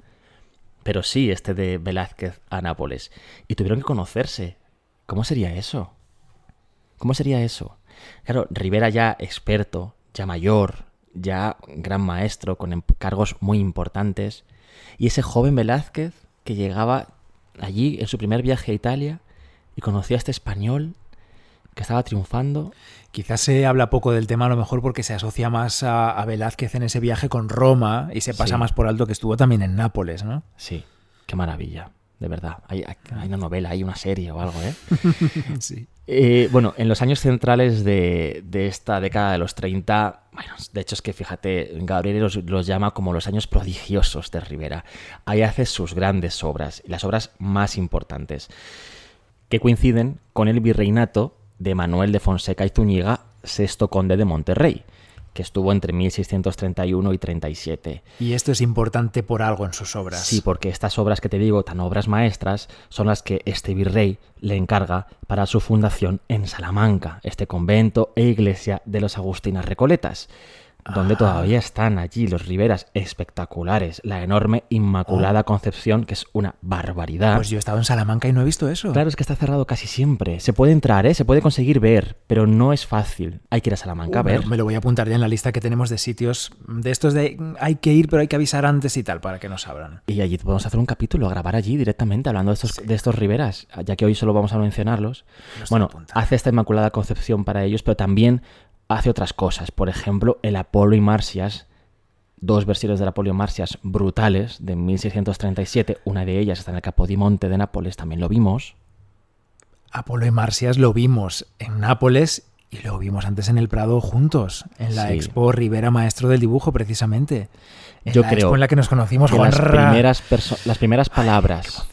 Pero sí este de Velázquez a Nápoles. Y tuvieron que conocerse. ¿Cómo sería eso? ¿Cómo sería eso? Claro, Rivera ya experto, ya mayor, ya gran maestro, con cargos muy importantes. Y ese joven Velázquez que llegaba allí en su primer viaje a Italia y conocía a este español que estaba triunfando. Quizás se habla poco del tema a lo mejor porque se asocia más a Velázquez en ese viaje con Roma y se pasa más por alto que estuvo también en Nápoles, ¿no? Sí, qué maravilla, de verdad. Hay una novela, hay una serie o algo, ¿eh? Sí. Bueno, en los años centrales de esta década de los 30, bueno, de hecho es que fíjate, Gabriel los llama como los años prodigiosos de Rivera. Ahí hace sus grandes obras, y las obras más importantes, que coinciden con el virreinato de Manuel de Fonseca y Zúñiga, sexto conde de Monterrey, que estuvo entre 1631 y 37. Y esto es importante por algo en sus obras. Sí, porque estas obras que te digo, tan obras maestras, son las que este virrey le encarga para su fundación en Salamanca, este convento e iglesia de los Agustinas Recoletas, donde todavía están allí los Riveras espectaculares, la enorme Inmaculada Concepción, que es una barbaridad. Pues yo he estado en Salamanca y no he visto eso. Claro, es que está cerrado casi siempre. Se puede entrar, se puede conseguir ver, pero no es fácil. Hay que ir a Salamanca a ver. Me lo voy a apuntar ya en la lista que tenemos de sitios de estos de hay que ir, pero hay que avisar antes y tal, para que nos abran. Y allí podemos hacer un capítulo, grabar allí directamente, hablando de estos Riveras, ya que hoy solo vamos a mencionarlos. Bueno, hace esta Inmaculada Concepción para ellos, pero también hace otras cosas. Por ejemplo, el Apolo y Marcias, dos versiones del Apolo y Marcias brutales de 1637. Una de ellas está en el Capodimonte de Nápoles, también lo vimos. Apolo y Marcias lo vimos en Nápoles y lo vimos antes en el Prado juntos, en la Expo Rivera Maestro del Dibujo, precisamente. Yo creo Expo en la que nos conocimos, que las primeras palabras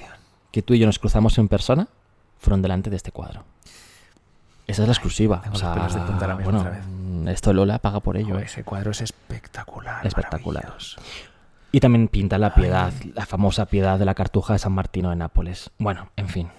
que tú y yo nos cruzamos en persona fueron delante de este cuadro. Esa es la exclusiva. Tengo los pelos de punta ahora mismo otra vez. Esto Lola paga por ello. Ese cuadro es espectacular. Espectacular. Y también pinta la Piedad, la famosa Piedad de la Cartuja de San Martino de Nápoles. Bueno, en fin.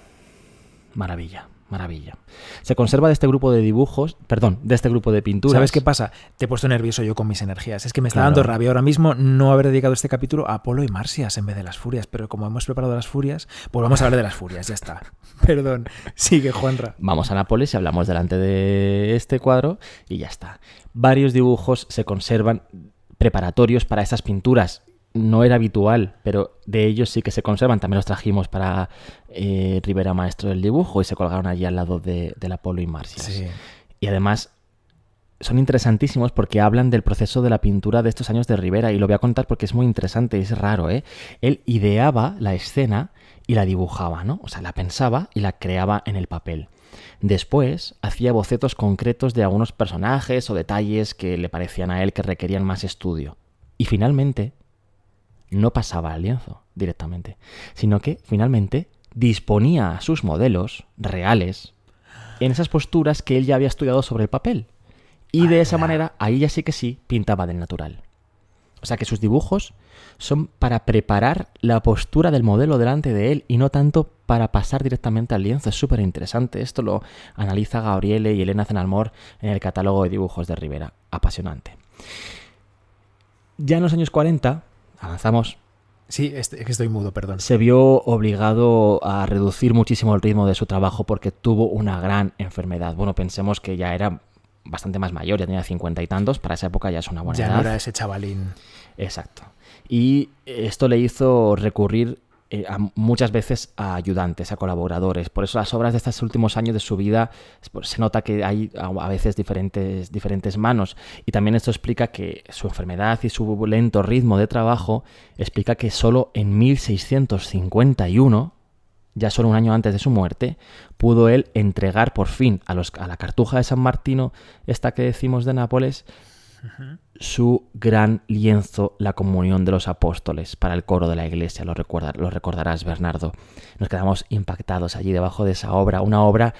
Maravilla, maravilla. Se conserva de este grupo de dibujos, de este grupo de pinturas. ¿Sabes qué pasa? Te he puesto nervioso yo con mis energías. Es que me está dando rabia ahora mismo no haber dedicado este capítulo a Apolo y Marcias en vez de las Furias. Pero como hemos preparado las Furias, pues vamos a hablar de las Furias, ya está. Perdón, sigue Juanra. Vamos a Nápoles y hablamos delante de este cuadro y ya está. Varios dibujos se conservan preparatorios para estas pinturas. No era habitual, pero de ellos sí que se conservan. También los trajimos para Rivera Maestro del Dibujo y se colgaron allí al lado del Apolo y Marcias. Sí. Y además son interesantísimos porque hablan del proceso de la pintura de estos años de Rivera, y lo voy a contar porque es muy interesante y es raro, ¿eh? Él ideaba la escena y la dibujaba, ¿no? O sea, la pensaba y la creaba en el papel. Después hacía bocetos concretos de algunos personajes o detalles que le parecían a él que requerían más estudio. Y finalmente no pasaba al lienzo directamente, sino que finalmente disponía a sus modelos reales en esas posturas que él ya había estudiado sobre el papel. Y de esa manera, ahí ya sí que sí, pintaba del natural. O sea que sus dibujos son para preparar la postura del modelo delante de él y no tanto para pasar directamente al lienzo. Es súper interesante. Esto lo analiza Gabriele y Elena Zenalmor en el catálogo de dibujos de Rivera. Apasionante. Ya en los años 40, avanzamos. Sí, es que estoy mudo, perdón. Se vio obligado a reducir muchísimo el ritmo de su trabajo porque tuvo una gran enfermedad. Bueno, pensemos que ya era bastante más mayor, ya tenía 50 y tantos, para esa época ya es una buena edad. Ya no era ese chavalín. Exacto. Y esto le hizo recurrir muchas veces a ayudantes, a colaboradores. Por eso las obras de estos últimos años de su vida se nota que hay a veces diferentes manos. Y también esto explica que su enfermedad y su lento ritmo de trabajo explica que solo en 1651, ya solo un año antes de su muerte, pudo él entregar por fin a la Cartuja de San Martino, esta que decimos de Nápoles, su gran lienzo, la Comunión de los Apóstoles, para el coro de la iglesia. Lo recordarás, Bernardo. Nos quedamos impactados allí debajo de esa obra, una obra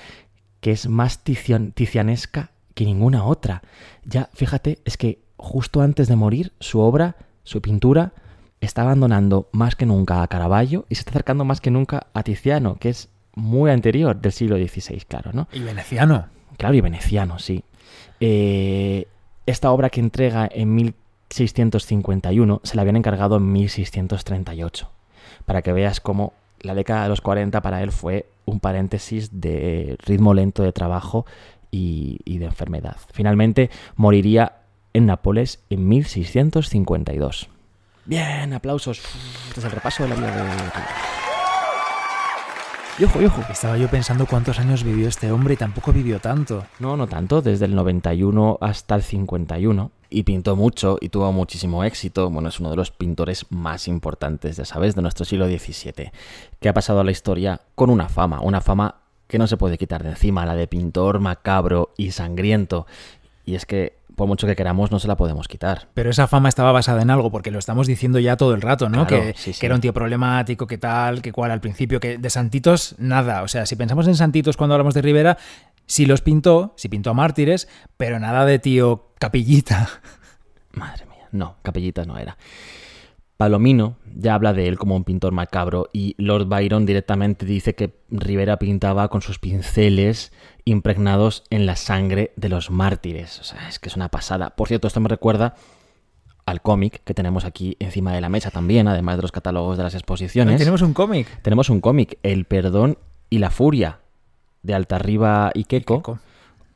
que es más ticianesca que ninguna otra. Ya, fíjate, es que justo antes de morir, su pintura, está abandonando más que nunca a Caravaggio y se está acercando más que nunca a Tiziano, que es muy anterior, del siglo XVI, claro, ¿no? Y veneciano. Claro, y veneciano, sí. Esta obra que entrega en 1651 se la habían encargado en 1638. Para que veas cómo la década de los 40 para él fue un paréntesis de ritmo lento de trabajo y de enfermedad. Finalmente moriría en Nápoles en 1652. Bien, aplausos. Este es el repaso de la vida de Rivera. Y ojo. Estaba yo pensando cuántos años vivió este hombre y tampoco vivió tanto. No tanto, desde el 91 hasta el 51. Y pintó mucho y tuvo muchísimo éxito. Bueno, es uno de los pintores más importantes, ya sabes, de nuestro siglo XVII, que ha pasado a la historia con una fama que no se puede quitar de encima, la de pintor macabro y sangriento. Y es que, por mucho que queramos, no se la podemos quitar. Pero esa fama estaba basada en algo, porque lo estamos diciendo ya todo el rato, ¿no? Claro, que era un tío problemático, que tal, que cual al principio, que de santitos, nada. O sea, si pensamos en santitos cuando hablamos de Rivera, sí pintó a mártires, pero nada de tío capillita. Madre mía, no, capillita no era. Palomino ya habla de él como un pintor macabro y Lord Byron directamente dice que Rivera pintaba con sus pinceles impregnados en la sangre de los mártires. O sea, es que es una pasada. Por cierto, esto me recuerda al cómic que tenemos aquí encima de la mesa también, además de los catálogos de las exposiciones. ¿Tenemos un cómic? Tenemos un cómic, El perdón y la furia, de Altarriba y Queco.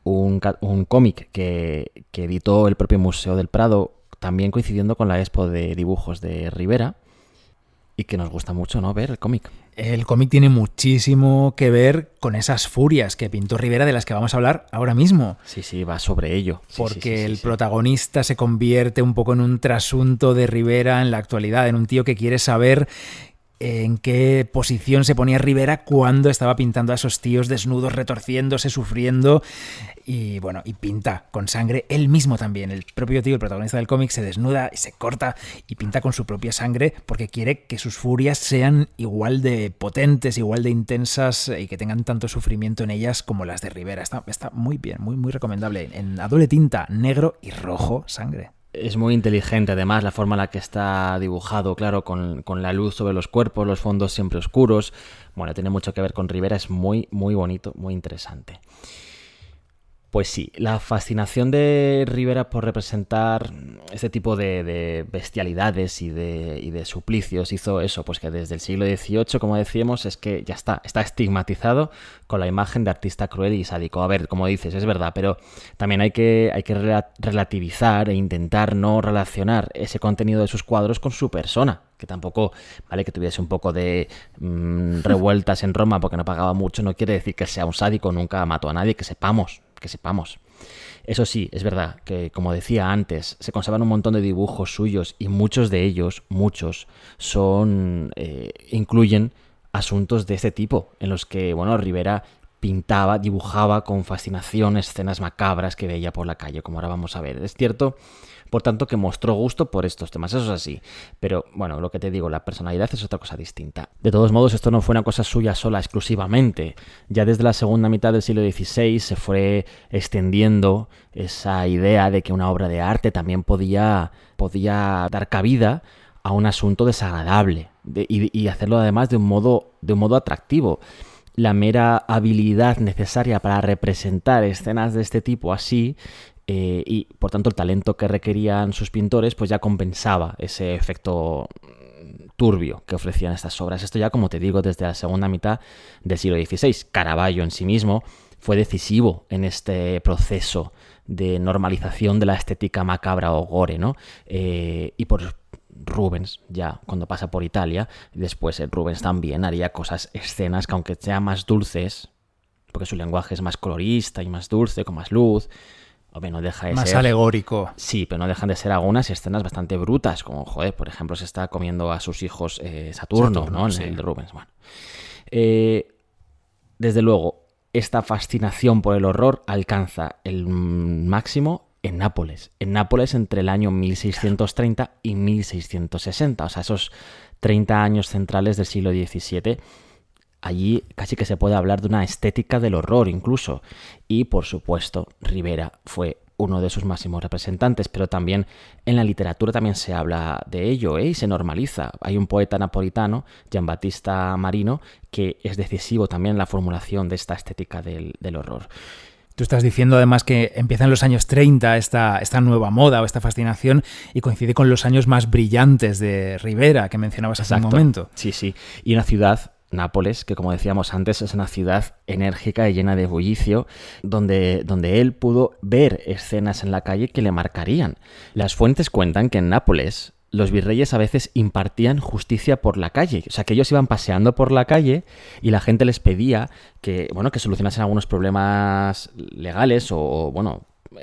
Un cómic que editó el propio Museo del Prado, también coincidiendo con la expo de dibujos de Rivera, y que nos gusta mucho, ¿no?, ver el cómic. El cómic tiene muchísimo que ver con esas furias que pintó Rivera, de las que vamos a hablar ahora mismo. Sí, va sobre ello. Porque el protagonista se convierte un poco en un trasunto de Rivera en la actualidad, en un tío que quiere saber en qué posición se ponía Rivera cuando estaba pintando a esos tíos desnudos, retorciéndose, sufriendo, y bueno, y pinta con sangre él mismo también. El propio tío, el protagonista del cómic, se desnuda y se corta y pinta con su propia sangre porque quiere que sus furias sean igual de potentes, igual de intensas y que tengan tanto sufrimiento en ellas como las de Rivera. Está muy bien, muy recomendable. En a doble tinta, negro y rojo, sangre. Es muy inteligente, además, la forma en la que está dibujado, claro, con la luz sobre los cuerpos, los fondos siempre oscuros. Bueno, tiene mucho que ver con Rivera, es muy bonito, muy interesante. Pues sí, la fascinación de Rivera por representar este tipo de bestialidades y de suplicios hizo eso, pues que desde el siglo XVIII, como decíamos, es que ya está estigmatizado con la imagen de artista cruel y sádico. A ver, como dices, es verdad, pero también hay que relativizar e intentar no relacionar ese contenido de sus cuadros con su persona, que tampoco, vale, que tuviese un poco de revueltas en Roma porque no pagaba mucho, no quiere decir que sea un sádico, nunca mató a nadie, que sepamos. Eso sí, es verdad que, como decía antes, se conservan un montón de dibujos suyos y muchos de ellos, incluyen asuntos de este tipo, en los que, bueno, Rivera dibujaba con fascinación escenas macabras que veía por la calle, como ahora vamos a ver. Es cierto, por tanto, que mostró gusto por estos temas, eso es así. Pero, bueno, lo que te digo, la personalidad es otra cosa distinta. De todos modos, esto no fue una cosa suya sola exclusivamente. Ya desde la segunda mitad del siglo XVI se fue extendiendo esa idea de que una obra de arte también podía dar cabida a un asunto desagradable y hacerlo además de un modo atractivo. La mera habilidad necesaria para representar escenas de este tipo así, y por tanto el talento que requerían sus pintores, pues ya compensaba ese efecto turbio que ofrecían estas obras. Esto ya, como te digo, desde la segunda mitad del siglo XVI. Caravaggio en sí mismo fue decisivo en este proceso de normalización de la estética macabra o gore, ¿no? Y por Rubens, ya cuando pasa por Italia, después Rubens también haría escenas que, aunque sean más dulces, porque su lenguaje es más colorista y más dulce, con más luz, no deja de más ser... alegórico. Sí, pero no dejan de ser algunas escenas bastante brutas, como, por ejemplo, se está comiendo a sus hijos Saturno, ¿no? Sí. En el de Rubens. Bueno. Desde luego, esta fascinación por el horror alcanza el máximo en Nápoles. En Nápoles entre el año 1630 y 1660, o sea, esos 30 años centrales del siglo XVII. Allí casi que se puede hablar de una estética del horror incluso. Y, por supuesto, Rivera fue uno de sus máximos representantes, pero también en la literatura también se habla de ello, y se normaliza. Hay un poeta napolitano, Giambattista Marino, que es decisivo también en la formulación de esta estética del horror. Tú estás diciendo además que empieza en los años 30 esta nueva moda o esta fascinación y coincide con los años más brillantes de Rivera, que mencionabas hace un momento. Sí. Y una ciudad, Nápoles, que como decíamos antes es una ciudad enérgica y llena de bullicio, donde él pudo ver escenas en la calle que le marcarían. Las fuentes cuentan que en Nápoles los virreyes a veces impartían justicia por la calle. O sea, que ellos iban paseando por la calle y la gente les pedía que, bueno, que solucionasen algunos problemas legales o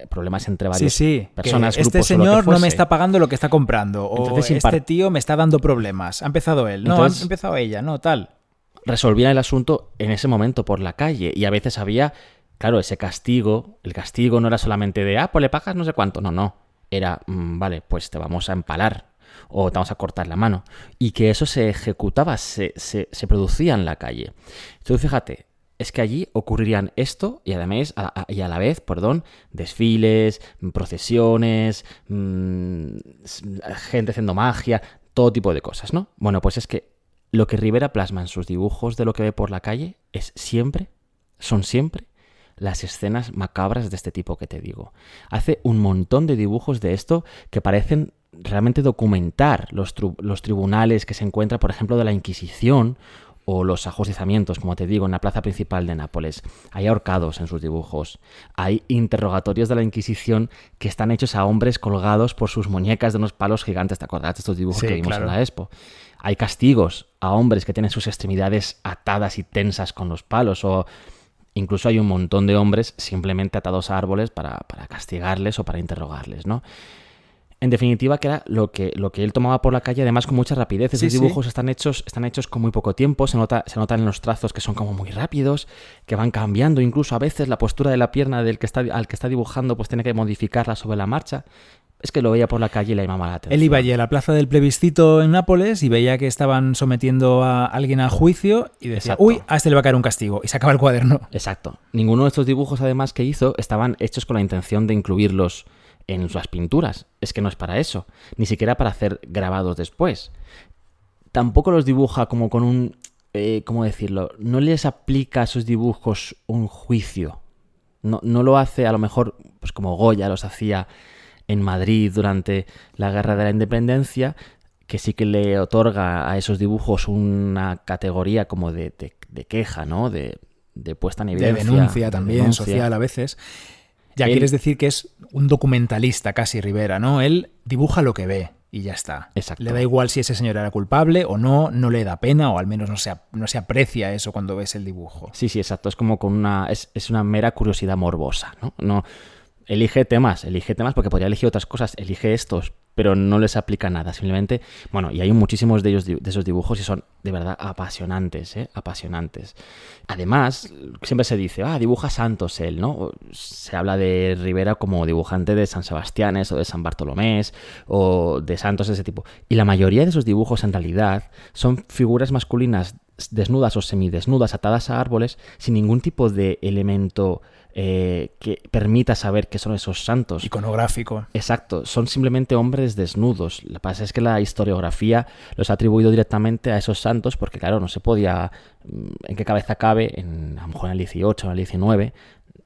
problemas entre varias personas, que grupos este señor o lo que no me fuese. está pagando lo que está comprando. Entonces, o este tío me está dando problemas. Ha empezado él. No, Entonces, ha empezado ella. No, tal. Resolvían el asunto en ese momento por la calle y a veces había, claro, ese castigo. El castigo no era solamente de, pues le pagas no sé cuánto. No. Era, vale, pues te vamos a empalar o te vamos a cortar la mano. Y que eso se ejecutaba, se producía en la calle. Entonces, fíjate, es que allí ocurrirían esto y además, a la vez, desfiles, procesiones, gente haciendo magia, todo tipo de cosas, ¿no? Bueno, pues es que lo que Rivera plasma en sus dibujos de lo que ve por la calle son siempre las escenas macabras de este tipo que te digo. Hace un montón de dibujos de esto que parecen realmente documentar los tribunales que se encuentran, por ejemplo, de la Inquisición o los ajusticiamientos, como te digo, en la plaza principal de Nápoles. Hay ahorcados en sus dibujos. Hay interrogatorios de la Inquisición que están hechos a hombres colgados por sus muñecas de unos palos gigantes. ¿Te acuerdas de estos dibujos que vimos en la Expo? Hay castigos a hombres que tienen sus extremidades atadas y tensas con los palos, o incluso hay un montón de hombres simplemente atados a árboles para castigarles o para interrogarles, ¿no? En definitiva, que era lo que él tomaba por la calle, además con mucha rapidez. Esos dibujos están hechos con muy poco tiempo, se notan en los trazos que son como muy rápidos, que van cambiando, incluso a veces la postura de la pierna al que está dibujando pues tiene que modificarla sobre la marcha. Es que lo veía por la calle y le llamaba la atención. Él iba allí a la plaza del plebiscito en Nápoles y veía que estaban sometiendo a alguien a juicio y decía, uy, a este le va a caer un castigo, y sacaba el cuaderno. Exacto. Ninguno de estos dibujos, además, que hizo, estaban hechos con la intención de incluirlos en sus pinturas. Es que no es para eso. Ni siquiera para hacer grabados después. Tampoco los dibuja como con un... ¿cómo decirlo? No les aplica a sus dibujos un juicio. No lo hace, a lo mejor, pues como Goya los hacía en Madrid durante la Guerra de la Independencia, que sí que le otorga a esos dibujos una categoría como de queja, ¿no? De puesta en evidencia. De denuncia también, social a veces. Ya quieres decir que es un documentalista casi, Rivera, ¿no? Él dibuja lo que ve y ya está. Exacto. Le da igual si ese señor era culpable o no le da pena, o al menos no se aprecia eso cuando ves el dibujo. Sí, exacto. Es como con es una mera curiosidad morbosa, ¿no? No elige temas porque podría elegir otras cosas, elige estos, pero no les aplica nada, simplemente, y hay muchísimos de esos dibujos y son de verdad apasionantes, apasionantes. Además, siempre se dice, dibuja santos él, ¿no? Se habla de Rivera como dibujante de San Sebastiánes o de San Bartolomés o de santos de ese tipo. Y la mayoría de esos dibujos en realidad son figuras masculinas desnudas o semidesnudas atadas a árboles sin ningún tipo de elemento que permita saber que son esos santos. Iconográfico. Exacto, son simplemente hombres desnudos. Lo que pasa es que la historiografía los ha atribuido directamente a esos santos porque, claro, no se podía... ¿En qué cabeza cabe? A lo mejor en el 18 o en el 19,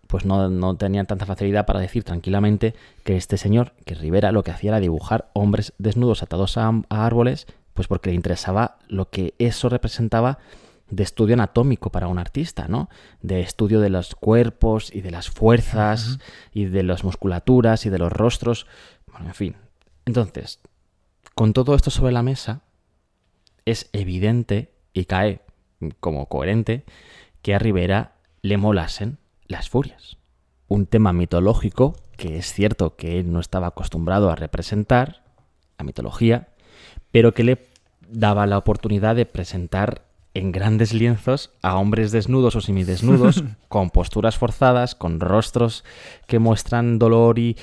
pues no tenían tanta facilidad para decir tranquilamente que este señor, que Rivera, lo que hacía era dibujar hombres desnudos atados a árboles, pues porque le interesaba lo que eso representaba de estudio anatómico para un artista, ¿no? De estudio de los cuerpos y de las fuerzas y de las musculaturas y de los rostros. Bueno, en fin. Entonces, con todo esto sobre la mesa, es evidente y cae como coherente que a Rivera le molasen las furias. Un tema mitológico que es cierto que él no estaba acostumbrado a representar, la mitología, pero que le daba la oportunidad de presentar en grandes lienzos a hombres desnudos o semidesnudos, con posturas forzadas, con rostros que muestran dolor y...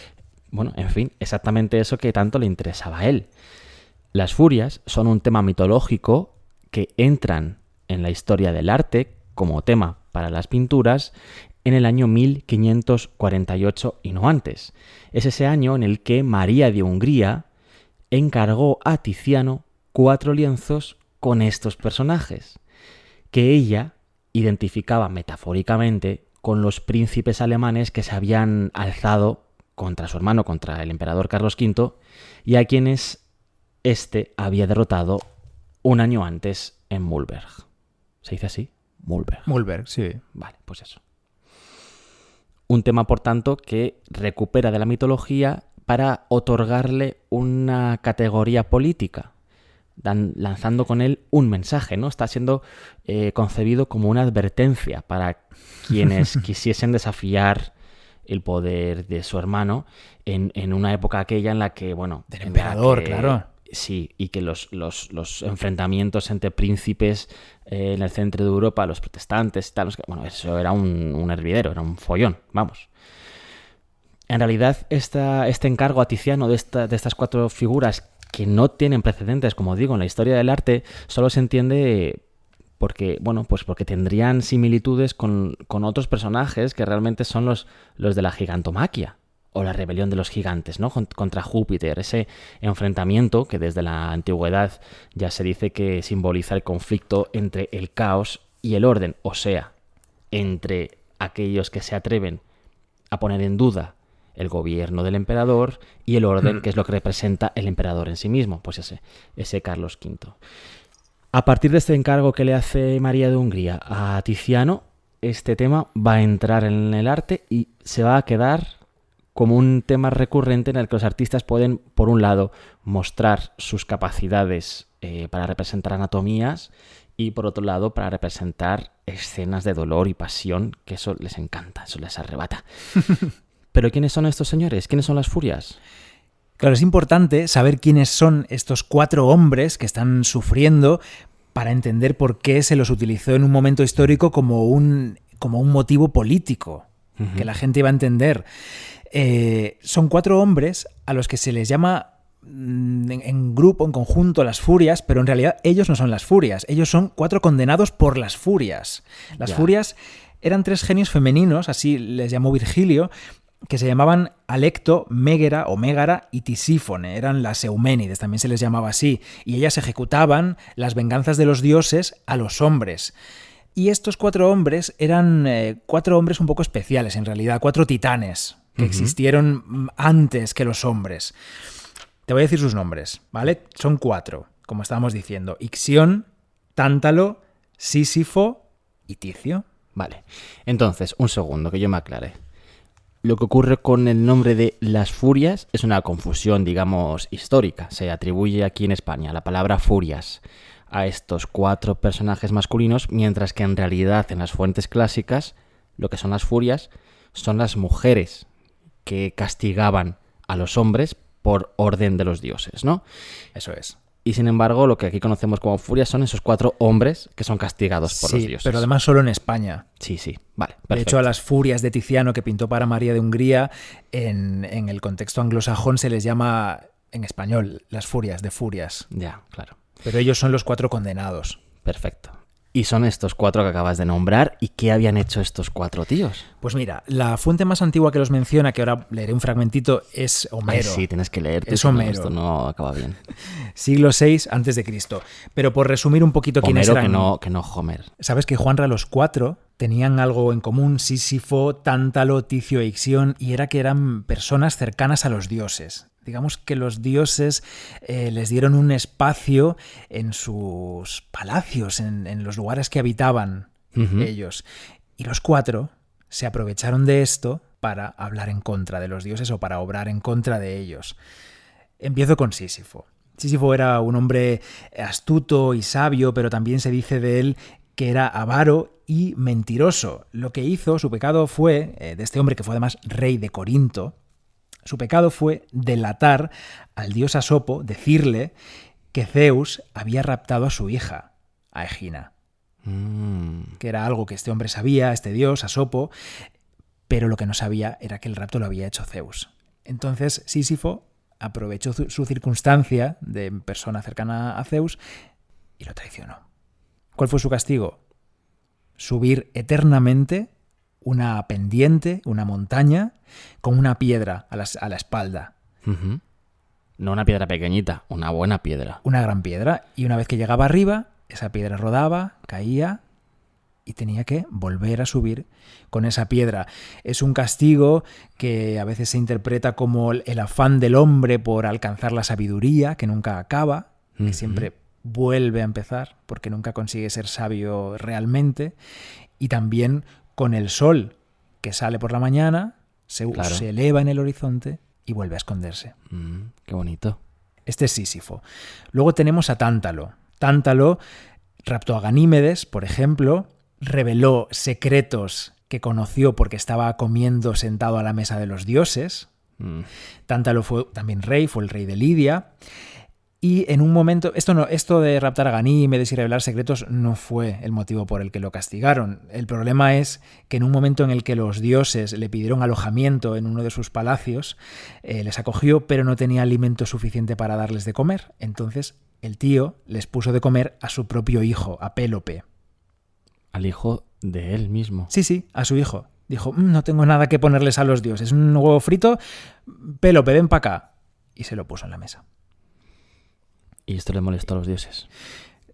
en fin, exactamente eso que tanto le interesaba a él. Las furias son un tema mitológico que entran en la historia del arte como tema para las pinturas en el año 1548 y no antes. Es ese año en el que María de Hungría encargó a Tiziano 4 lienzos con estos personajes, que ella identificaba metafóricamente con los príncipes alemanes que se habían alzado contra su hermano, contra el emperador Carlos V, y a quienes éste había derrotado un año antes en Mühlberg. ¿Se dice así? Mulberg. Mulberg, sí. Vale, pues eso. Un tema, por tanto, que recupera de la mitología para otorgarle una categoría política, lanzando con él un mensaje, ¿no? Está siendo concebido como una advertencia para quienes quisiesen desafiar el poder de su hermano en una época aquella en la que, bueno... Del emperador, claro. Sí, y que los enfrentamientos entre príncipes en el centro de Europa, los protestantes y tal, bueno, eso era un hervidero, era un follón, vamos. En realidad, este encargo a Tiziano de estas 4 figuras que no tienen precedentes, como digo, en la historia del arte, solo se entiende porque, bueno, pues porque tendrían similitudes con otros personajes que realmente son los de la gigantomaquia o la rebelión de los gigantes, ¿no? Contra Júpiter, ese enfrentamiento que desde la antigüedad ya se dice que simboliza el conflicto entre el caos y el orden, o sea, entre aquellos que se atreven a poner en duda el gobierno del emperador y el orden, que es lo que representa el emperador en sí mismo, pues ese Carlos V. A partir de este encargo que le hace María de Hungría a Tiziano, este tema va a entrar en el arte y se va a quedar como un tema recurrente en el que los artistas pueden, por un lado, mostrar sus capacidades para representar anatomías y, por otro lado, para representar escenas de dolor y pasión, que eso les encanta, eso les arrebata. ¿Pero quiénes son estos señores? ¿Quiénes son las furias? Claro, es importante saber quiénes son estos 4 hombres que están sufriendo para entender por qué se los utilizó en un momento histórico como un motivo político, que la gente iba a entender. Son 4 hombres a los que se les llama en grupo, en conjunto, las furias, pero en realidad ellos no son las furias, ellos son 4 condenados por las furias. Las furias eran 3 genios femeninos, así les llamó Virgilio, que se llamaban Alecto, Mégara o Mégara y Tisífone. Eran las Euménides, también se les llamaba así, y ellas ejecutaban las venganzas de los dioses a los hombres. Y estos 4 hombres eran 4 hombres un poco especiales, en realidad, 4 titanes que existieron antes que los hombres. Te voy a decir sus nombres, ¿vale? Son 4, como estábamos diciendo: Ixión, Tántalo, Sísifo y Ticio. Vale, entonces, un segundo, que yo me aclare. Lo que ocurre con el nombre de las furias es una confusión, digamos, histórica. Se atribuye aquí en España la palabra furias a estos 4 personajes masculinos, mientras que en realidad en las fuentes clásicas lo que son las furias son las mujeres que castigaban a los hombres por orden de los dioses, ¿no? Eso es. Y sin embargo, lo que aquí conocemos como furias son esos 4 hombres que son castigados por los dioses. Sí, pero además solo en España. Sí, vale, perfecto. De hecho, a las furias de Tiziano que pintó para María de Hungría, en el contexto anglosajón se les llama, en español, las furias, de furias. Ya, claro. Pero ellos son los 4 condenados. Perfecto. Y son estos 4 que acabas de nombrar. ¿Y qué habían hecho estos 4 tíos? Pues mira, la fuente más antigua que los menciona, que ahora leeré un fragmentito, es Homero. Ay, sí, tienes que leer. Es Homero. Esto no acaba bien. Siglo VI a.C. Pero por resumir un poquito quiénes eran... Homero que no Homer. Sabes que, Juanra, los 4 tenían algo en común: Sísifo, Tántalo, Ticio e Ixión, y era que eran personas cercanas a los dioses. Digamos que los dioses les dieron un espacio en sus palacios, en los lugares que habitaban ellos. Y los 4 se aprovecharon de esto para hablar en contra de los dioses o para obrar en contra de ellos. Empiezo con Sísifo. Sísifo era un hombre astuto y sabio, pero también se dice de él que era avaro y mentiroso. Lo que hizo, su pecado fue, de este hombre que fue además rey de Corinto, su pecado fue delatar al dios Asopo, decirle que Zeus había raptado a su hija, a Egina. Que era algo que este hombre sabía, este dios, Asopo, pero lo que no sabía era que el rapto lo había hecho Zeus. Entonces Sísifo aprovechó su circunstancia de persona cercana a Zeus y lo traicionó. ¿Cuál fue su castigo? Subir eternamente una pendiente, una montaña, con una piedra a la espalda. No una piedra pequeñita, una buena piedra. Una gran piedra. Y una vez que llegaba arriba, esa piedra rodaba, caía y tenía que volver a subir con esa piedra. Es un castigo que a veces se interpreta como el afán del hombre por alcanzar la sabiduría, que nunca acaba, que siempre vuelve a empezar, porque nunca consigue ser sabio realmente, y también con el sol que sale por la mañana, se eleva en el horizonte y vuelve a esconderse. Qué bonito. Este es Sísifo. Luego tenemos a Tántalo. Tántalo raptó a Ganímedes, por ejemplo, reveló secretos que conoció porque estaba comiendo sentado a la mesa de los dioses. Tántalo fue también rey, fue el rey de Lidia. Y en un momento, esto de raptar a Ganímedes y revelar secretos no fue el motivo por el que lo castigaron. El problema es que en un momento en el que los dioses le pidieron alojamiento en uno de sus palacios, les acogió, pero no tenía alimento suficiente para darles de comer. Entonces el tío les puso de comer a su propio hijo, a Pélope. Al hijo de él mismo. Sí, a su hijo. Dijo, no tengo nada que ponerles a los dioses. Un huevo frito, Pélope, ven para acá. Y se lo puso en la mesa. ¿Y esto le molestó a los dioses?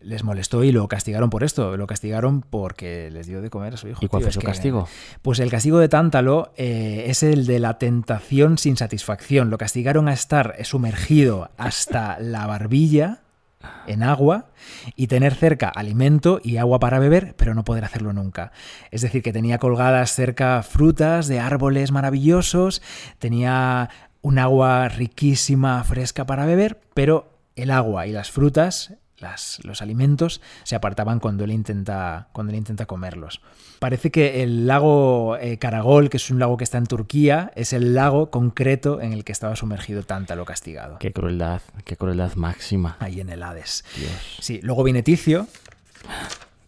Les molestó y lo castigaron por esto. Lo castigaron porque les dio de comer a su hijo. ¿Y cuál fue su castigo? Pues el castigo de Tántalo es el de la tentación sin satisfacción. Lo castigaron a estar sumergido hasta la barbilla en agua y tener cerca alimento y agua para beber, pero no poder hacerlo nunca. Es decir, que tenía colgadas cerca frutas de árboles maravillosos, tenía un agua riquísima, fresca para beber, pero el agua y las frutas, los alimentos, se apartaban cuando él intenta comerlos. Parece que el lago Karagol, que es un lago que está en Turquía, es el lago concreto en el que estaba sumergido Tántalo castigado. Qué crueldad máxima. Ahí en el Hades. Dios. Sí, luego viene Ticio.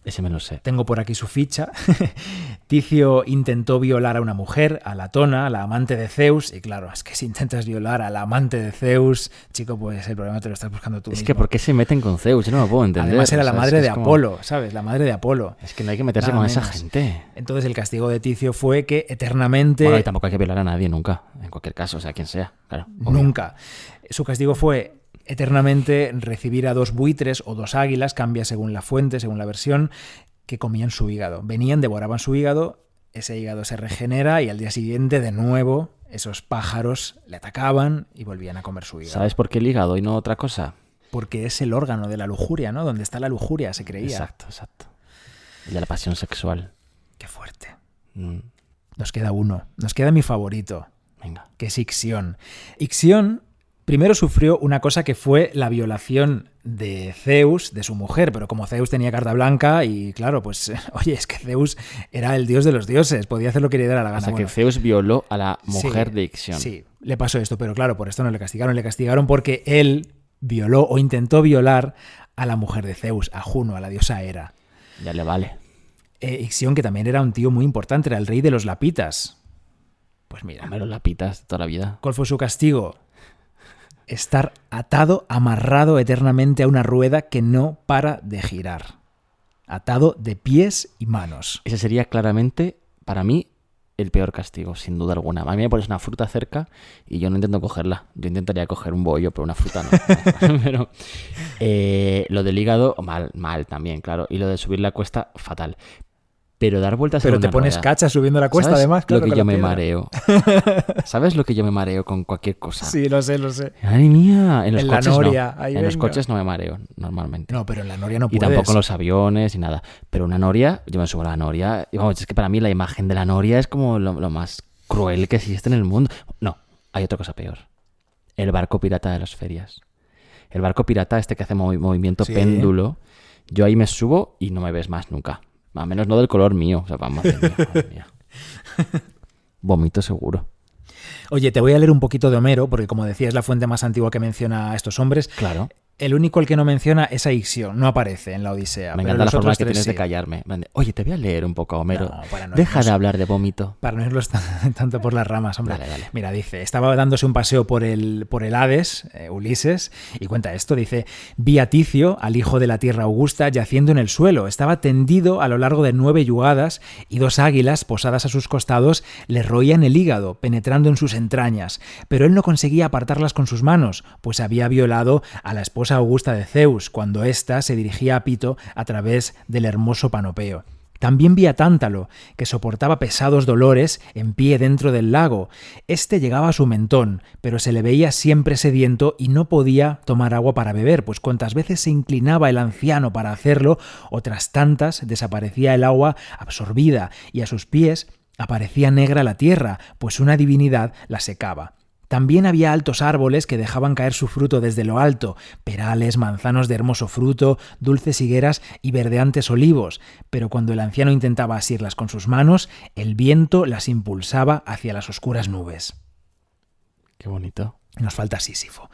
Ese me lo sé. Tengo por aquí su ficha. Ticio intentó violar a una mujer, a Latona, la amante de Zeus. Y claro, es que si intentas violar a la amante de Zeus, chico, pues el problema te lo estás buscando tú mismo. Es que ¿por qué se meten con Zeus? Yo no lo puedo entender. Además era la madre de Apolo, ¿sabes? La madre de Apolo. Es que no hay que meterse con esa gente. Entonces el castigo de Ticio fue que eternamente... Bueno, y tampoco hay que violar a nadie nunca, en cualquier caso, o sea, quien sea. Claro, nunca. Su castigo fue eternamente recibir a 2 buitres o 2 águilas, cambia según la fuente, según la versión, que comían su hígado. Venían, devoraban su hígado, ese hígado se regenera y al día siguiente de nuevo esos pájaros le atacaban y volvían a comer su hígado. ¿Sabes por qué el hígado y no otra cosa? Porque es el órgano de la lujuria, ¿no? Donde está la lujuria, se creía. Exacto. El de la pasión sexual. Qué fuerte. Nos queda uno. Nos queda mi favorito. Venga. Que es Ixión. Ixión primero sufrió una cosa que fue la violación de Zeus, de su mujer, pero como Zeus tenía carta blanca y claro, pues oye, es que Zeus era el dios de los dioses, podía hacer lo que le diera la gana. O sea, que Zeus violó a la mujer de Ixión. Sí, le pasó esto, pero claro, por esto no le castigaron porque él violó o intentó violar a la mujer de Zeus, a Juno, a la diosa Hera. Ya le vale. Ixión, que también era un tío muy importante, era el rey de los lapitas. Pues mira. Los lapitas toda la vida. ¿Cuál fue su castigo? Estar atado, amarrado eternamente a una rueda que no para de girar. Atado de pies y manos. Ese sería claramente, para mí, el peor castigo, sin duda alguna. A mí me pones una fruta cerca y yo no intento cogerla. Yo intentaría coger un bollo, pero una fruta no. Pero lo del hígado, mal también, claro. Y lo de subir la cuesta, fatal. Pero dar vueltas pero en una te pones rueda. cacha subiendo la cuesta, ¿Sabes además. Claro, lo que yo me piedra. mareo? ¿Sabes lo que yo me mareo con cualquier cosa? Sí, lo sé. ¡Ay, mía! En los coches la noria, no. ahí En los venga. coches no me mareo, normalmente. No, pero en la noria no Y puedes. tampoco en los aviones y nada. Pero una noria, yo me subo a la noria. Y vamos, es que para mí la imagen de la noria es como lo más cruel que existe en el mundo. No, hay otra cosa peor. El barco pirata de las ferias. El barco pirata este que hace movimiento péndulo. Yo ahí me subo y no me ves más nunca. A menos no del color mío. O sea, madre mía. Vomito seguro. Oye, te voy a leer un poquito de Homero, porque como decía, es la fuente más antigua que menciona a estos hombres. Claro. El único al que no menciona es a Ixión, no aparece en la Odisea. Me pero encanta la los forma otros que tres tienes de sí. callarme. Oye, te voy a leer un poco, Homero. No, para no Deja irnos- de hablar de vómito. Para no irlos tanto por las ramas, hombre. Dale. Mira, dice, estaba dándose un paseo por el Hades, Ulises, y cuenta esto, dice, vi a Ticio, al hijo de la tierra augusta, yaciendo en el suelo. Estaba tendido a lo largo de 9 yugadas y 2 águilas posadas a sus costados le roían el hígado, penetrando en sus entrañas. Pero él no conseguía apartarlas con sus manos, pues había violado a la esposa augusta de Zeus, cuando ésta se dirigía a Pito a través del hermoso Panopeo. También vi a Tántalo, que soportaba pesados dolores en pie dentro del lago. Este llegaba a su mentón, pero se le veía siempre sediento y no podía tomar agua para beber, pues cuantas veces se inclinaba el anciano para hacerlo, otras tantas desaparecía el agua absorbida y a sus pies aparecía negra la tierra, pues una divinidad la secaba. También había altos árboles que dejaban caer su fruto desde lo alto, perales, manzanos de hermoso fruto, dulces higueras y verdeantes olivos, pero cuando el anciano intentaba asirlas con sus manos, el viento las impulsaba hacia las oscuras nubes. Qué bonito. Nos falta Sísifo.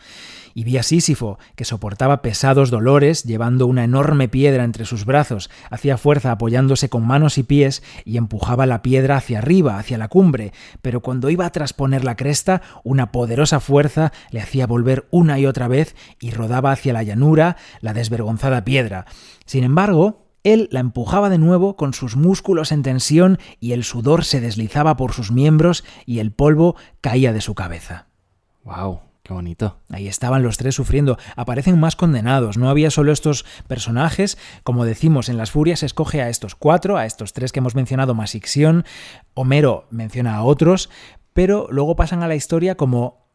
Y vi a Sísifo, que soportaba pesados dolores, llevando una enorme piedra entre sus brazos, hacía fuerza apoyándose con manos y pies y empujaba la piedra hacia arriba, hacia la cumbre, pero cuando iba a trasponer la cresta, una poderosa fuerza le hacía volver una y otra vez y rodaba hacia la llanura la desvergonzada piedra. Sin embargo, él la empujaba de nuevo con sus músculos en tensión y el sudor se deslizaba por sus miembros y el polvo caía de su cabeza. ¡Wow! ¡Qué bonito! Ahí estaban los tres sufriendo. Aparecen más condenados. No había solo estos personajes. Como decimos, en Las Furias se escoge a estos 4, a estos 3 que hemos mencionado más Ixión. Homero menciona a otros, pero luego pasan a la historia como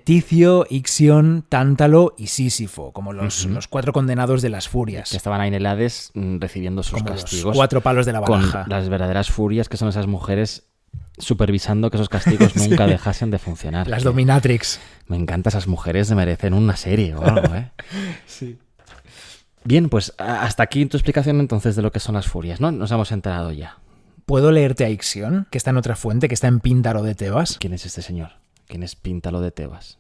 Ticio, Ixión, Tántalo y Sísifo, como los 4 condenados de Las Furias. Que estaban ahí en el Hades recibiendo sus como castigos. Los 4 palos de la baraja. Con las verdaderas furias, que son esas mujeres supervisando que esos castigos nunca dejasen de funcionar. Las dominatrix. Me encantan esas mujeres, se merecen una serie o algo, ¿eh? Sí. Bien, pues hasta aquí tu explicación entonces de lo que son las furias, ¿no? Nos hemos enterado ya. ¿Puedo leerte a Ixión, que está en otra fuente, que está en Píndaro de Tebas? ¿Quién es este señor? ¿Quién es Píndaro de Tebas?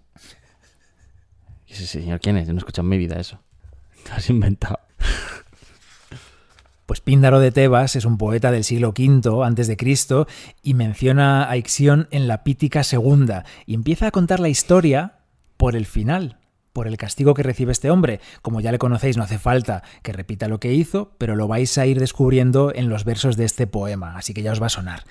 ¿Y ese señor quién es? Yo no he escuchado en mi vida eso. Te has inventado. Pues Píndaro de Tebas es un poeta del siglo V a.C. y menciona a Ixión en la Pítica II y empieza a contar la historia por el final, por el castigo que recibe este hombre. Como ya le conocéis, no hace falta que repita lo que hizo, pero lo vais a ir descubriendo en los versos de este poema, así que ya os va a sonar.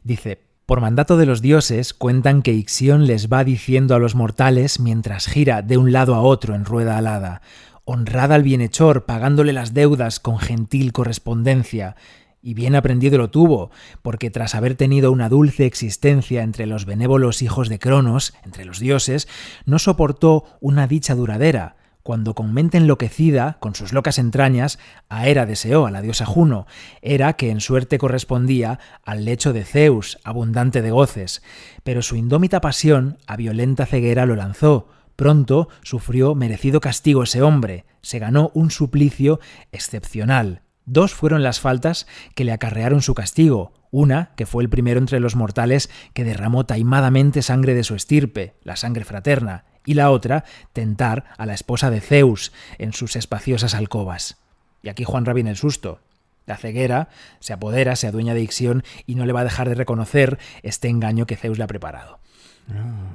Dice: por mandato de los dioses, cuentan que Ixión les va diciendo a los mortales mientras gira de un lado a otro en rueda alada: honrad al bienhechor, pagándole las deudas con gentil correspondencia. Y bien aprendido lo tuvo, porque tras haber tenido una dulce existencia entre los benévolos hijos de Cronos, entre los dioses, no soportó una dicha duradera. Cuando con mente enloquecida, con sus locas entrañas, a Hera deseó, a la diosa Juno, Hera que en suerte correspondía al lecho de Zeus, abundante de goces. Pero su indómita pasión a violenta ceguera lo lanzó. Pronto sufrió merecido castigo ese hombre, se ganó un suplicio excepcional. 2 fueron las faltas que le acarrearon su castigo. Una, que fue el primero entre los mortales que derramó taimadamente sangre de su estirpe, la sangre fraterna, y la otra, tentar a la esposa de Zeus en sus espaciosas alcobas. Y aquí Juanra viene el susto. La ceguera se apodera, se adueña de Ixión y no le va a dejar de reconocer este engaño que Zeus le ha preparado.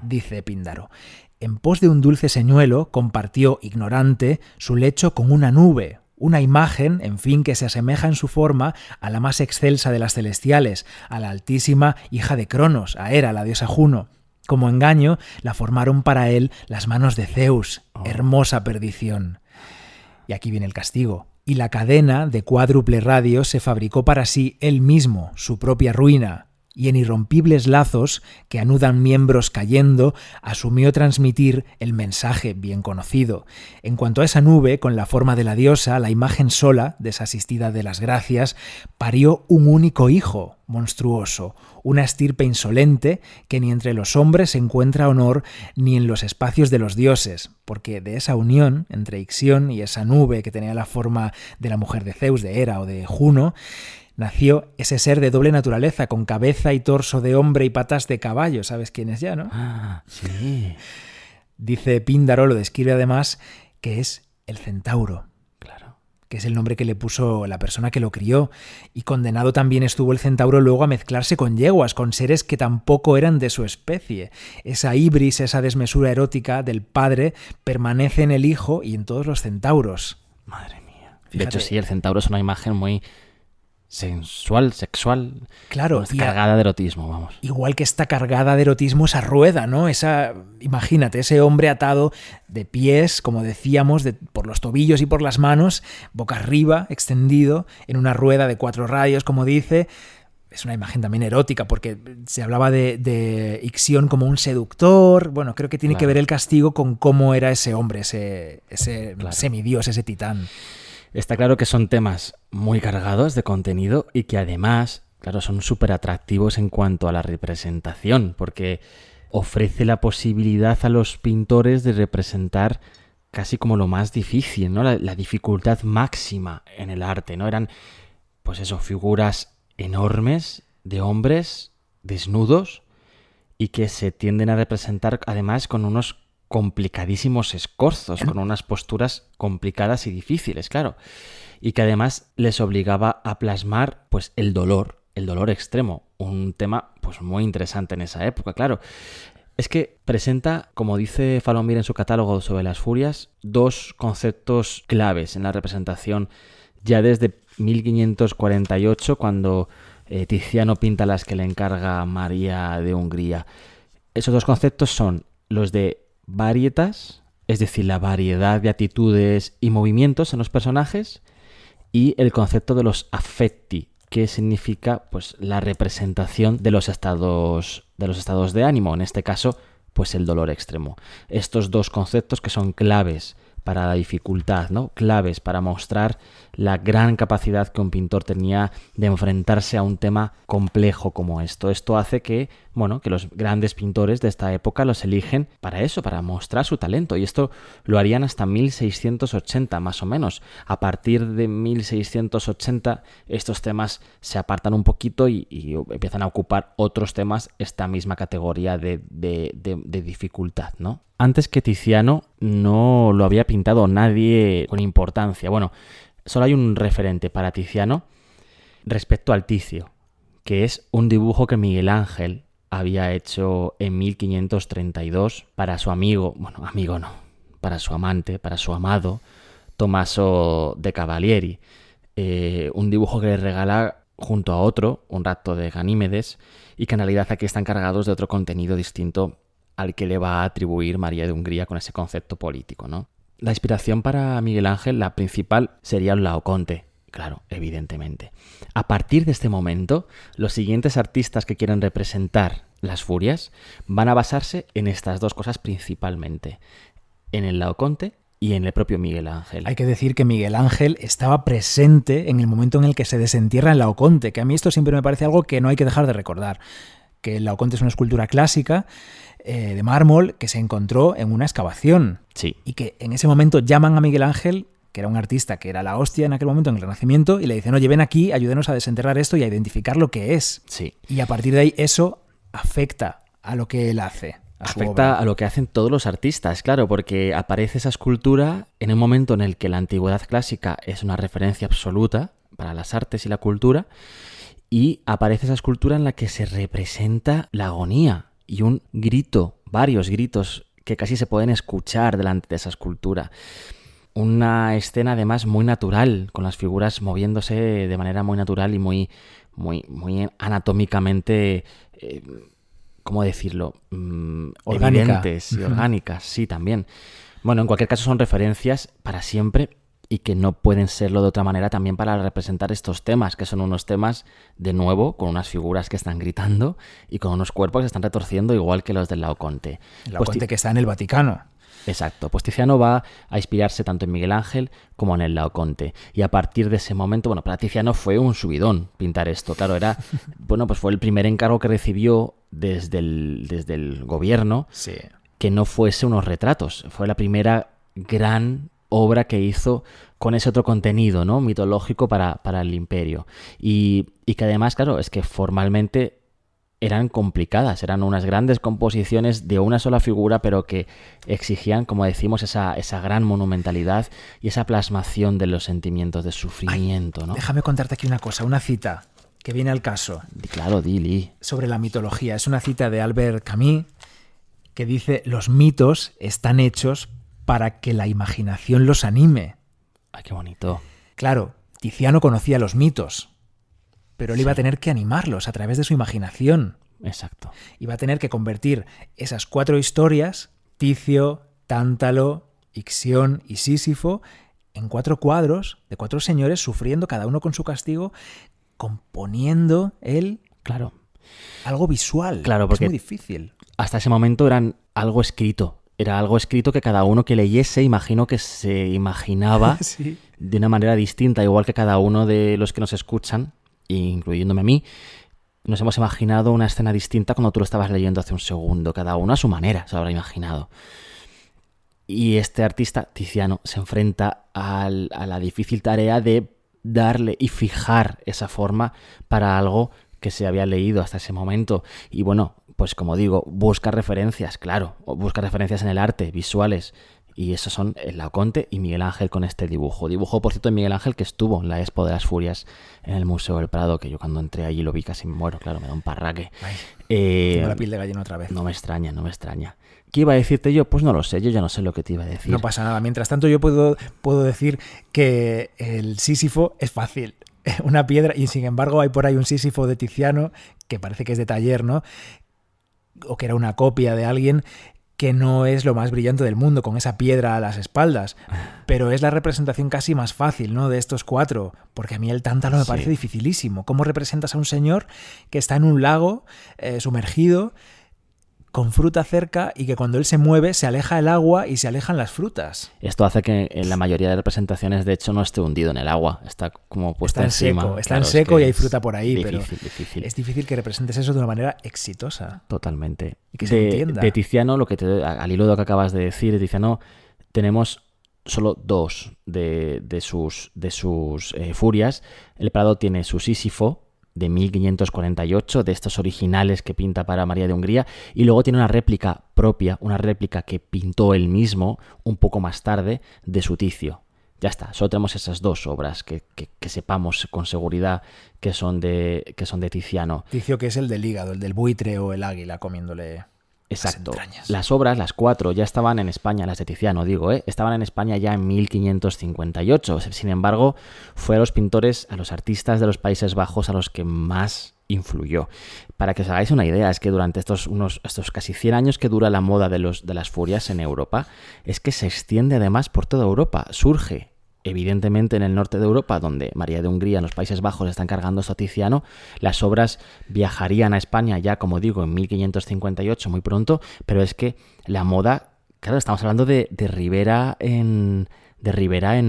Dice Píndaro: en pos de un dulce señuelo compartió, ignorante, su lecho con una nube, una imagen, en fin, que se asemeja en su forma a la más excelsa de las celestiales, a la altísima hija de Cronos, a Hera, la diosa Juno. Como engaño, la formaron para él las manos de Zeus, hermosa perdición. Y aquí viene el castigo. Y la cadena de cuádruple radio se fabricó para sí él mismo, su propia ruina. Y en irrompibles lazos que anudan miembros cayendo, asumió transmitir el mensaje bien conocido. En cuanto a esa nube, con la forma de la diosa, la imagen sola, desasistida de las gracias, parió un único hijo, monstruoso, una estirpe insolente que ni entre los hombres encuentra honor ni en los espacios de los dioses, porque de esa unión entre Ixión y esa nube que tenía la forma de la mujer de Zeus, de Hera o de Juno, nació ese ser de doble naturaleza, con cabeza y torso de hombre y patas de caballo. ¿Sabes quién es ya, no? Ah, sí. Dice Píndaro, lo describe además, que es el centauro. Claro. Que es el nombre que le puso la persona que lo crió. Y condenado también estuvo el centauro luego a mezclarse con yeguas, con seres que tampoco eran de su especie. Esa ibris, esa desmesura erótica del padre permanece en el hijo y en todos los centauros. Madre mía. Fíjate. De hecho, sí, el centauro es una imagen muy sensual, sexual, claro, cargada de erotismo, vamos. Igual que está cargada de erotismo esa rueda, ¿no? Imagínate, ese hombre atado de pies, como decíamos, por los tobillos y por las manos, boca arriba, extendido, en una rueda de 4 radios, como dice. Es una imagen también erótica, porque se hablaba de Ixión como un seductor. Bueno, creo que tiene que ver el castigo con cómo era ese hombre, ese semidios, ese titán. Está claro que son temas muy cargados de contenido y que además, claro, son súper atractivos en cuanto a la representación, porque ofrece la posibilidad a los pintores de representar casi como lo más difícil, ¿no? La dificultad máxima en el arte, ¿no? Eran, pues eso, figuras enormes de hombres desnudos y que se tienden a representar además con unos complicadísimos escorzos, con unas posturas complicadas y difíciles, claro, y que además les obligaba a plasmar pues el dolor extremo, un tema pues muy interesante en esa época, claro. Es que presenta, como dice Falomir en su catálogo sobre las furias, 2 conceptos claves en la representación ya desde 1548, cuando Tiziano pinta las que le encarga María de Hungría. Esos 2 conceptos son los de varietas, es decir, la variedad de actitudes y movimientos en los personajes, y el concepto de los affetti, que significa pues la representación de los estados de ánimo, en este caso pues el dolor extremo. Estos 2 conceptos que son claves para la dificultad, ¿no? Claves para mostrar la gran capacidad que un pintor tenía de enfrentarse a un tema complejo como esto. Esto hace que, bueno, que los grandes pintores de esta época los eligen para eso, para mostrar su talento. Y esto lo harían hasta 1680, más o menos. A partir de 1680, estos temas se apartan un poquito y empiezan a ocupar otros temas esta misma categoría de dificultad, ¿no? Antes que Tiziano no lo había pintado nadie con importancia. Bueno, solo hay un referente para Tiziano respecto al Ticio, que es un dibujo que Miguel Ángel había hecho en 1532 para su para su amante, para su amado, Tommaso de Cavalieri. Un dibujo que le regala junto a otro, un rapto de Ganímedes, y que en realidad aquí están cargados de otro contenido distinto al que le va a atribuir María de Hungría con ese concepto político, ¿no? La inspiración para Miguel Ángel, la principal, sería el Laoconte, claro, evidentemente. A partir de este momento, los siguientes artistas que quieren representar las furias van a basarse en estas 2 cosas principalmente, en el Laoconte y en el propio Miguel Ángel. Hay que decir que Miguel Ángel estaba presente en el momento en el que se desentierra el Laoconte, que a mí esto siempre me parece algo que no hay que dejar de recordar, que el Laoconte es una escultura clásica de mármol que se encontró en una excavación. Sí. Y que en ese momento llaman a Miguel Ángel, que era un artista que era la hostia en aquel momento en el Renacimiento, y le dicen, oye, ven aquí, ayúdenos a desenterrar esto y a identificar lo que es. Sí. Y a partir de ahí eso afecta a lo que él hace. Afecta a lo que hacen todos los artistas, claro, porque aparece esa escultura en un momento en el que la antigüedad clásica es una referencia absoluta para las artes y la cultura, y aparece esa escultura en la que se representa la agonía y un grito, varios gritos que casi se pueden escuchar delante de esa escultura. Una escena además muy natural, con las figuras moviéndose de manera muy natural y muy anatómicamente, ¿cómo decirlo? Evidentes y orgánicas, sí, también. Bueno, en cualquier caso son referencias para siempre y que no pueden serlo de otra manera también para representar estos temas, que son unos temas, de nuevo, con unas figuras que están gritando y con unos cuerpos que se están retorciendo igual que los del Laoconte. El Laoconte que está en el Vaticano. Exacto. Pues Tiziano va a inspirarse tanto en Miguel Ángel como en el Laoconte. Y a partir de ese momento, bueno, para Tiziano fue un subidón pintar esto. Claro, era, bueno, pues fue el primer encargo que recibió desde el gobierno, sí, que no fuese unos retratos. Fue la primera gran obra que hizo con ese otro contenido, ¿no?, mitológico para el imperio. Y que además, claro, es que formalmente eran complicadas, eran unas grandes composiciones de una sola figura, pero que exigían, como decimos, esa gran monumentalidad y esa plasmación de los sentimientos de sufrimiento, ¿no? Déjame contarte aquí una cosa, una cita que viene al caso. Claro, Dili. Sobre la mitología. Es una cita de Albert Camus que dice: los mitos están hechos para que la imaginación los anime. Ay, qué bonito. Claro, Tiziano conocía los mitos, pero él iba a tener que animarlos a través de su imaginación. Exacto. Iba a tener que convertir esas 4 historias, Ticio, Tántalo, Ixión y Sísifo, en 4 cuadros de 4 señores sufriendo cada uno con su castigo, componiendo él, claro, algo visual. Claro, porque es muy difícil. Hasta ese momento eran algo escrito. Era algo escrito que cada uno que leyese, imagino que se imaginaba sí. de una manera distinta, igual que cada uno de los que nos escuchan, incluyéndome a mí, nos hemos imaginado una escena distinta cuando tú lo estabas leyendo hace un segundo. Cada uno a su manera se habrá imaginado. Y este artista, Tiziano, se enfrenta a la difícil tarea de darle y fijar esa forma para algo que se había leído hasta ese momento. Y bueno, pues como digo, busca referencias, claro, busca referencias en el arte, visuales, y esos son el Laoconte y Miguel Ángel con este dibujo. Dibujo, por cierto, de Miguel Ángel que estuvo en la Expo de las Furias en el Museo del Prado, que yo cuando entré allí lo vi casi me muero, claro, me da un parraque. Tengo la piel de gallina otra vez. No me extraña. ¿Qué iba a decirte yo? Pues no lo sé, yo ya no sé lo que te iba a decir. No pasa nada. Mientras tanto, yo puedo decir que el Sísifo es fácil. Una piedra, y sin embargo hay por ahí un Sísifo de Tiziano, que parece que es de taller, ¿no? O que era una copia de alguien, que no es lo más brillante del mundo, con esa piedra a las espaldas, pero es la representación casi más fácil, ¿no?, de estos 4, porque a mí el Tántalo me parece dificilísimo. ¿Cómo representas a un señor que está en un lago sumergido, con fruta cerca, y que cuando él se mueve se aleja el agua y se alejan las frutas? Esto hace que en la mayoría de representaciones, de hecho, no esté hundido en el agua, está como puesto encima. Está en seco y hay fruta por ahí, difícil. Es difícil que representes eso de una manera exitosa. Totalmente. Y que se entienda. De Tiziano, al hilo de lo que acabas de decir, de Tiziano, tenemos solo 2 de sus furias. El Prado tiene su Sísifo, de 1548, de estos originales que pinta para María de Hungría, y luego tiene una réplica propia, una réplica que pintó él mismo un poco más tarde, de su Ticio. Ya está, solo tenemos esas 2 obras que sepamos con seguridad que son de Tiziano. Ticio, que es el del hígado, el del buitre o el águila comiéndole... Exacto. Las obras, las 4, ya estaban en España, las de Tiziano, estaban en España ya en 1558. Sin embargo, fue a los pintores, a los artistas de los Países Bajos a los que más influyó. Para que os hagáis una idea, es que durante estos casi 100 años que dura la moda de las furias en Europa, es que se extiende además por toda Europa. Surge evidentemente en el norte de Europa, donde María de Hungría, en los Países Bajos, está encargando esto a Tiziano. Las obras viajarían a España ya, como digo, en 1558, muy pronto, pero es que la moda, claro, estamos hablando de Rivera en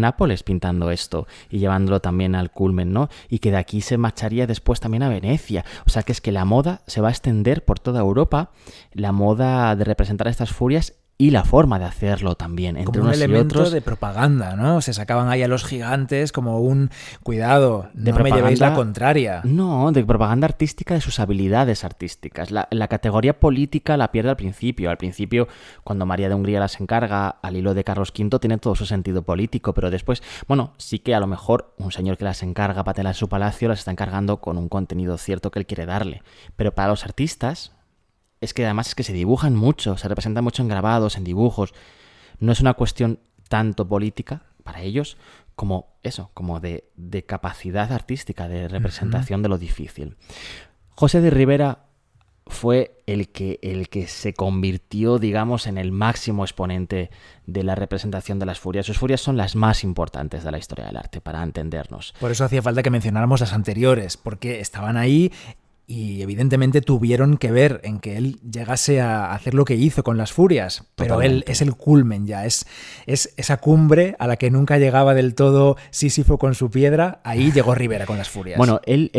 Nápoles pintando esto y llevándolo también al culmen, ¿no? Y que de aquí se marcharía después también a Venecia. O sea que es que la moda se va a extender por toda Europa, la moda de representar estas furias, y la forma de hacerlo también, entre como un unos y elemento otros. De propaganda, ¿no? Se sacaban ahí a los gigantes como un cuidado, no me llevéis la contraria. No, de propaganda artística, de sus habilidades artísticas. La categoría política la pierde al principio. Al principio, cuando María de Hungría las encarga al hilo de Carlos V, tiene todo su sentido político, pero después, bueno, sí que a lo mejor un señor que las encarga para tener en su palacio las está encargando con un contenido cierto que él quiere darle. Pero para los artistas, es que además es que se dibujan mucho, se representan mucho en grabados, en dibujos. No es una cuestión tanto política para ellos como eso, como de capacidad artística, de representación de lo difícil. José de Rivera fue el que se convirtió, digamos, en el máximo exponente de la representación de las furias. Sus furias son las más importantes de la historia del arte, para entendernos. Por eso hacía falta que mencionáramos las anteriores, porque estaban ahí y evidentemente tuvieron que ver en que él llegase a hacer lo que hizo con las furias, pero Totalmente. Él es el culmen ya, es esa cumbre a la que nunca llegaba del todo Sísifo con su piedra. Ahí llegó Rivera con las furias. Bueno, él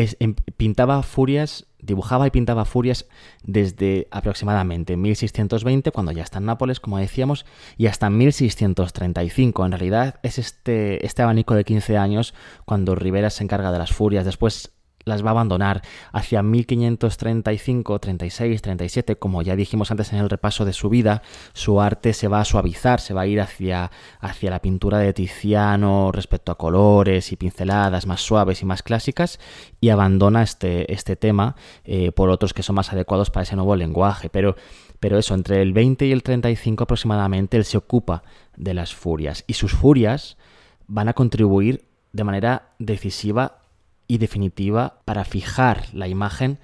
pintaba furias, dibujaba y pintaba furias desde aproximadamente 1620, cuando ya está en Nápoles, como decíamos, y hasta 1635. En realidad es este abanico de 15 años cuando Rivera se encarga de las furias. Después las va a abandonar hacia 1535, 36, 37, como ya dijimos antes en el repaso de su vida. Su arte se va a suavizar, se va a ir hacia la pintura de Tiziano respecto a colores y pinceladas más suaves y más clásicas, y abandona este tema por otros que son más adecuados para ese nuevo lenguaje. Pero eso, entre el 20 y el 35 aproximadamente, él se ocupa de las furias, y sus furias van a contribuir de manera decisiva y definitiva para fijar la imagen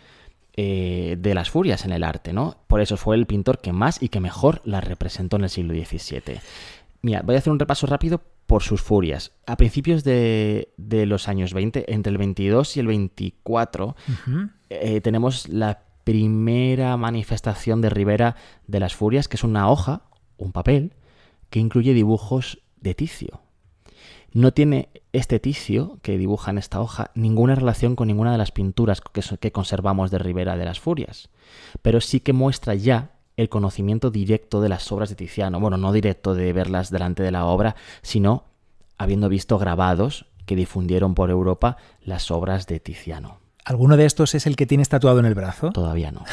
de las furias en el arte, ¿no? Por eso fue el pintor que más y que mejor las representó en el siglo XVII. Mira, voy a hacer un repaso rápido por sus furias. A principios de los años 20, entre el 22 y el 24, tenemos la primera manifestación de Ribera de las furias, que es una hoja, un papel, que incluye dibujos de Ticio. No tiene este Ticio que dibuja en esta hoja ninguna relación con ninguna de las pinturas que conservamos de Ribera de las Furias, pero sí que muestra ya el conocimiento directo de las obras de Tiziano. Bueno, no directo de verlas delante de la obra, sino habiendo visto grabados que difundieron por Europa las obras de Tiziano. ¿Alguno de estos es el que tiene tatuado en el brazo? Todavía no.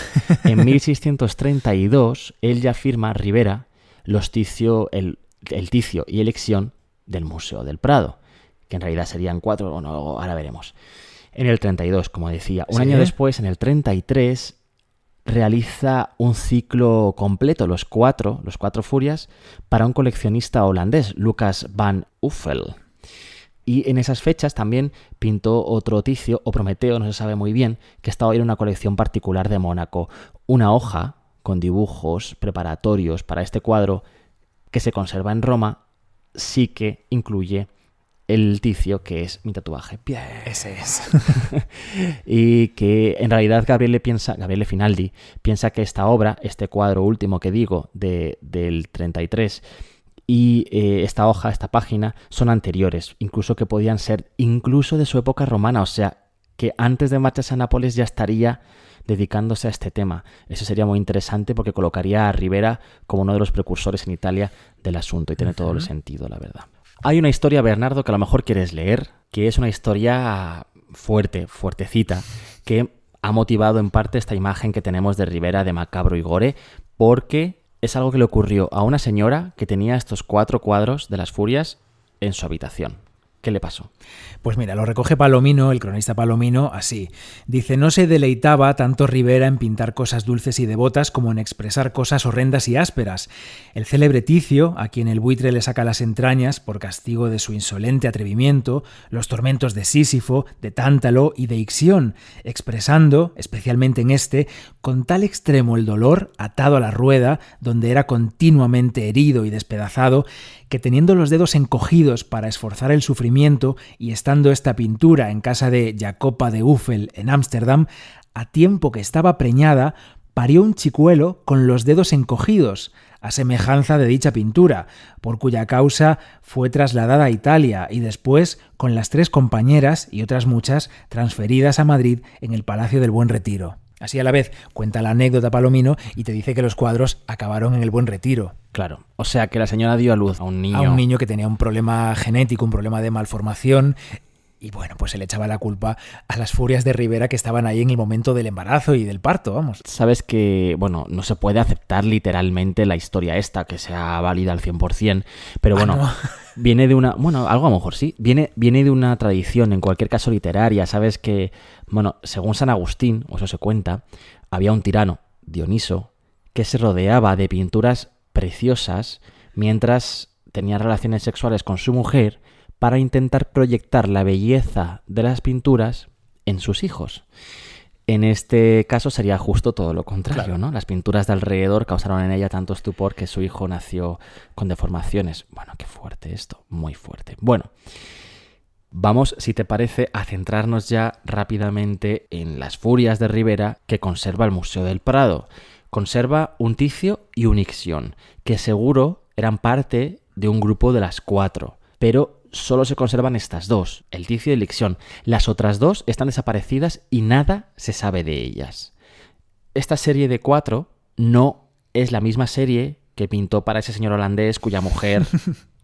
En 1632, él ya firma Ribera el Ticio y Elección del Museo del Prado, que en realidad serían 4, bueno, ahora veremos. En el 32, como decía. Un año después, en el 33, realiza un ciclo completo, los cuatro furias, para un coleccionista holandés, Lucas van Uffel. Y en esas fechas también pintó otro Ticio, o Prometeo, no se sabe muy bien, que estaba en una colección particular de Mónaco. Una hoja con dibujos preparatorios para este cuadro que se conserva en Roma, sí que incluye el Ticio, que es mi tatuaje. Bien, ese es. Y que en realidad Gabriele Finaldi piensa que esta obra, este cuadro último que digo, del 33, y esta hoja, esta página, son anteriores, incluso que podían ser incluso de su época romana, o sea, que antes de marcharse a Nápoles ya estaría dedicándose a este tema. Eso sería muy interesante porque colocaría a Ribera como uno de los precursores en Italia del asunto, y tiene todo el sentido, la verdad. Hay una historia, Bernardo, que a lo mejor quieres leer, que es una historia fuertecita, que ha motivado en parte esta imagen que tenemos de Ribera de macabro y gore, porque es algo que le ocurrió a una señora que tenía estos 4 cuadros de las Furias en su habitación. ¿Qué le pasó? Pues mira, lo recoge Palomino, el cronista Palomino, así. Dice, no se deleitaba tanto Ribera en pintar cosas dulces y devotas como en expresar cosas horrendas y ásperas. El célebre Ticio, a quien el buitre le saca las entrañas por castigo de su insolente atrevimiento, los tormentos de Sísifo, de Tántalo y de Ixión, expresando, especialmente en este, con tal extremo el dolor atado a la rueda, donde era continuamente herido y despedazado, que teniendo los dedos encogidos para esforzar el sufrimiento y estando esta pintura en casa de Jacopa de Uffel en Ámsterdam, a tiempo que estaba preñada, parió un chicuelo con los dedos encogidos, a semejanza de dicha pintura, por cuya causa fue trasladada a Italia y después, con las 3 compañeras y otras muchas, transferidas a Madrid en el Palacio del Buen Retiro. Así a la vez cuenta la anécdota Palomino y te dice que los cuadros acabaron en el Buen Retiro. Claro, o sea que la señora dio a luz a un niño. A un niño que tenía un problema genético, un problema de malformación. Y bueno, pues se le echaba la culpa a las furias de Ribera que estaban ahí en el momento del embarazo y del parto, vamos. Sabes que, bueno, no se puede aceptar literalmente la historia esta, que sea válida al 100%, pero bueno, no. Viene de una... Bueno, algo a lo mejor sí. Viene de una tradición, en cualquier caso literaria. Sabes que, bueno, según San Agustín, o eso se cuenta, había un tirano, Dioniso, que se rodeaba de pinturas preciosas mientras tenía relaciones sexuales con su mujer para intentar proyectar la belleza de las pinturas en sus hijos. En este caso sería justo todo lo contrario, claro, ¿no? Las pinturas de alrededor causaron en ella tanto estupor que su hijo nació con deformaciones. Bueno, qué fuerte esto, muy fuerte. Bueno, vamos, si te parece, a centrarnos ya rápidamente en las furias de Ribera que conserva el Museo del Prado. Conserva un Ticio y un Ixión, que seguro eran parte de un grupo de las 4, pero solo se conservan estas 2, el Ticio y el Ixión. Las otras 2 están desaparecidas y nada se sabe de ellas. Esta serie de 4 no es la misma serie que pintó para ese señor holandés cuya mujer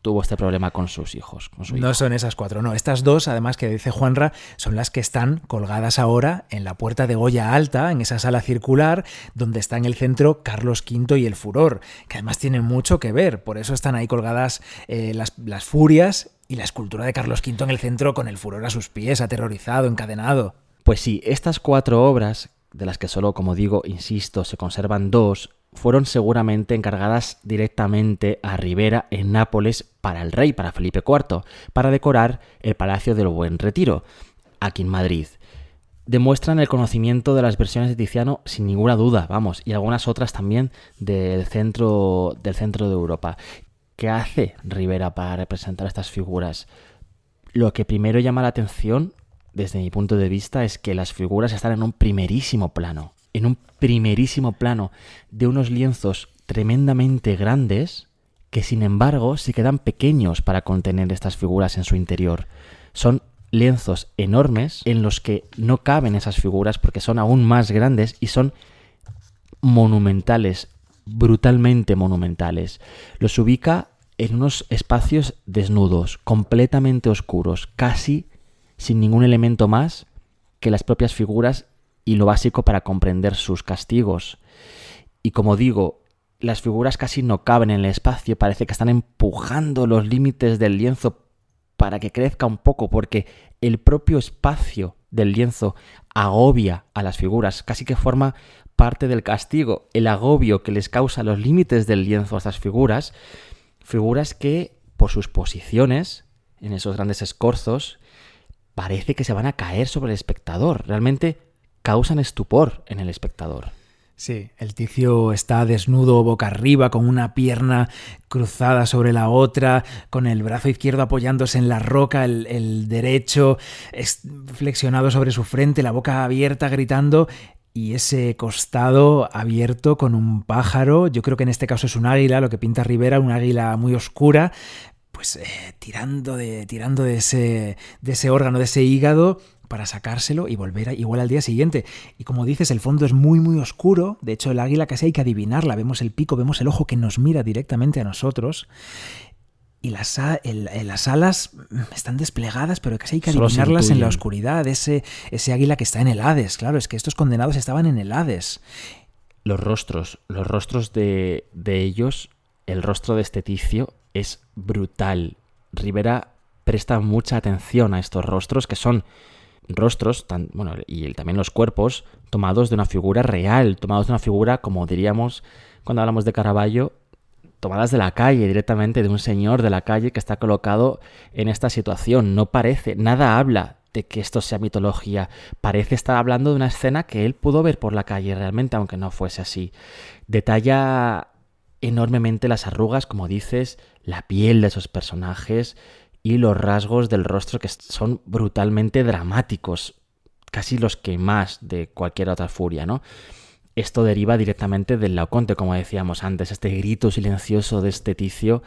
tuvo este problema con sus hijos. Con su hijo. No son esas 4, no. Estas 2, además, que dice Juanra, son las que están colgadas ahora en la puerta de Goya Alta, en esa sala circular, donde está en el centro Carlos V y el Furor, que además tienen mucho que ver. Por eso están ahí colgadas las furias y la escultura de Carlos V en el centro con el Furor a sus pies, aterrorizado, encadenado. Pues sí, estas 4 obras, de las que solo, como digo, insisto, se conservan 2, fueron seguramente encargadas directamente a Ribera en Nápoles para el rey, para Felipe IV, para decorar el Palacio del Buen Retiro. aquí en Madrid. Demuestran el conocimiento de las versiones de Tiziano sin ninguna duda, vamos, y algunas otras también del centro de Europa. ¿Qué hace Rivera para representar estas figuras? Lo que primero llama la atención, desde mi punto de vista, es que las figuras están en un primerísimo plano de unos lienzos tremendamente grandes que, sin embargo, se quedan pequeños para contener estas figuras en su interior. Son lienzos enormes en los que no caben esas figuras porque son aún más grandes y son monumentales, brutalmente monumentales. Los ubica en unos espacios desnudos, completamente oscuros, casi sin ningún elemento más que las propias figuras y lo básico para comprender sus castigos. Y como digo, las figuras casi no caben en el espacio, parece que están empujando los límites del lienzo para que crezca un poco, porque el propio espacio del lienzo agobia a las figuras, casi que forma parte del castigo, el agobio que les causa los límites del lienzo a estas figuras que por sus posiciones en esos grandes escorzos parece que se van a caer sobre el espectador, realmente causan estupor en el espectador. Sí, el Ticio está desnudo boca arriba, con una pierna cruzada sobre la otra, con el brazo izquierdo apoyándose en la roca, el derecho flexionado sobre su frente, la boca abierta gritando, y ese costado abierto con un pájaro, yo creo que en este caso es un águila, lo que pinta Rivera, un águila muy oscura, pues tirando de ese órgano, de ese hígado, para sacárselo y volver igual al día siguiente. Y como dices, el fondo es muy muy oscuro. De hecho, el águila casi hay que adivinarla. Vemos el pico, vemos el ojo que nos mira directamente a nosotros. Y las alas están desplegadas, pero casi hay que adivinarlas en la oscuridad. Ese águila que está en el Hades. Claro, es que estos condenados estaban en el Hades. Los rostros de ellos, el rostro de este Ticio es brutal. Rivera presta mucha atención a estos rostros, que son rostros, y también los cuerpos, tomados de una figura real, tomados de una figura, como diríamos cuando hablamos de Caravaggio, tomadas de la calle, directamente de un señor de la calle que está colocado en esta situación. No parece, nada habla de que esto sea mitología, parece estar hablando de una escena que él pudo ver por la calle realmente, aunque no fuese así. Detalla enormemente las arrugas, como dices, la piel de esos personajes y los rasgos del rostro, que son brutalmente dramáticos, casi los que más de cualquier otra furia, ¿no? Esto deriva directamente del Laoconte, como decíamos antes. Este grito silencioso de este Ticio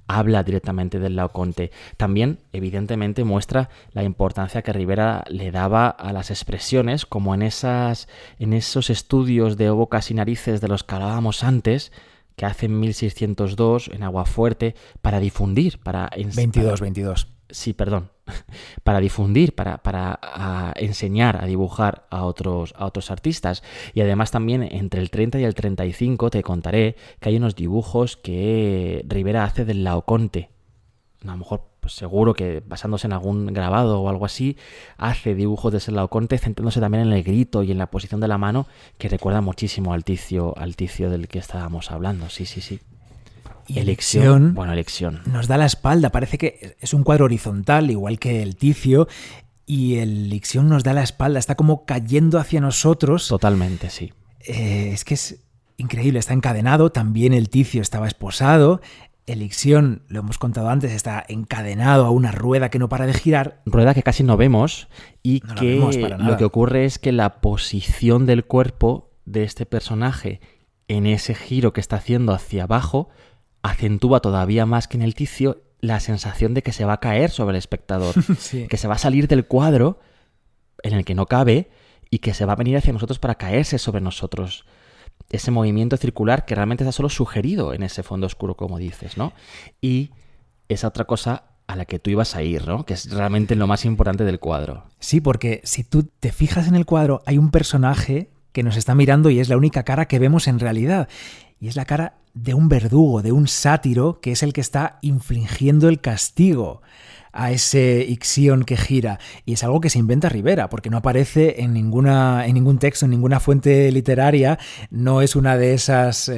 habla directamente del Laoconte. También, evidentemente, muestra la importancia que Rivera le daba a las expresiones, como en esos estudios de bocas y narices de los que hablábamos antes, que hace en 1602 en Aguafuerte, para difundir, 22. Sí, perdón. Para difundir, para enseñar a dibujar a otros artistas. Y además también entre el 30 y el 35 te contaré que hay unos dibujos que Rivera hace del Laoconte. A lo mejor, pues seguro que basándose en algún grabado o algo así, hace dibujos de ese Laoconte, centrándose también en el grito y en la posición de la mano, que recuerda muchísimo al Ticio del que estábamos hablando. Sí. Y Elección nos da la espalda, parece que es un cuadro horizontal, igual que el Ticio, y el Ixión nos da la espalda, está como cayendo hacia nosotros. Totalmente, sí. Es que es increíble, está encadenado, también el Ticio estaba esposado, el Ixión, lo hemos contado antes, está encadenado a una rueda que no para de girar. Rueda que casi no vemos y no que vemos para nada. Lo que ocurre es que la posición del cuerpo de este personaje en ese giro que está haciendo hacia abajo acentúa todavía más que en el Ticio la sensación de que se va a caer sobre el espectador, sí. Que se va a salir del cuadro en el que no cabe y que se va a venir hacia nosotros para caerse sobre nosotros. Ese movimiento circular que realmente está solo sugerido en ese fondo oscuro, como dices, ¿no? Y esa otra cosa a la que tú ibas a ir, ¿no? Que es realmente lo más importante del cuadro. Sí, porque si tú te fijas en el cuadro, hay un personaje que nos está mirando y es la única cara que vemos en realidad. Y es la cara de un verdugo, de un sátiro, que es el que está infligiendo el castigo a ese Ixión que gira. Y es algo que se inventa Rivera, porque no aparece en ningún texto, en ninguna fuente literaria. No es una de esas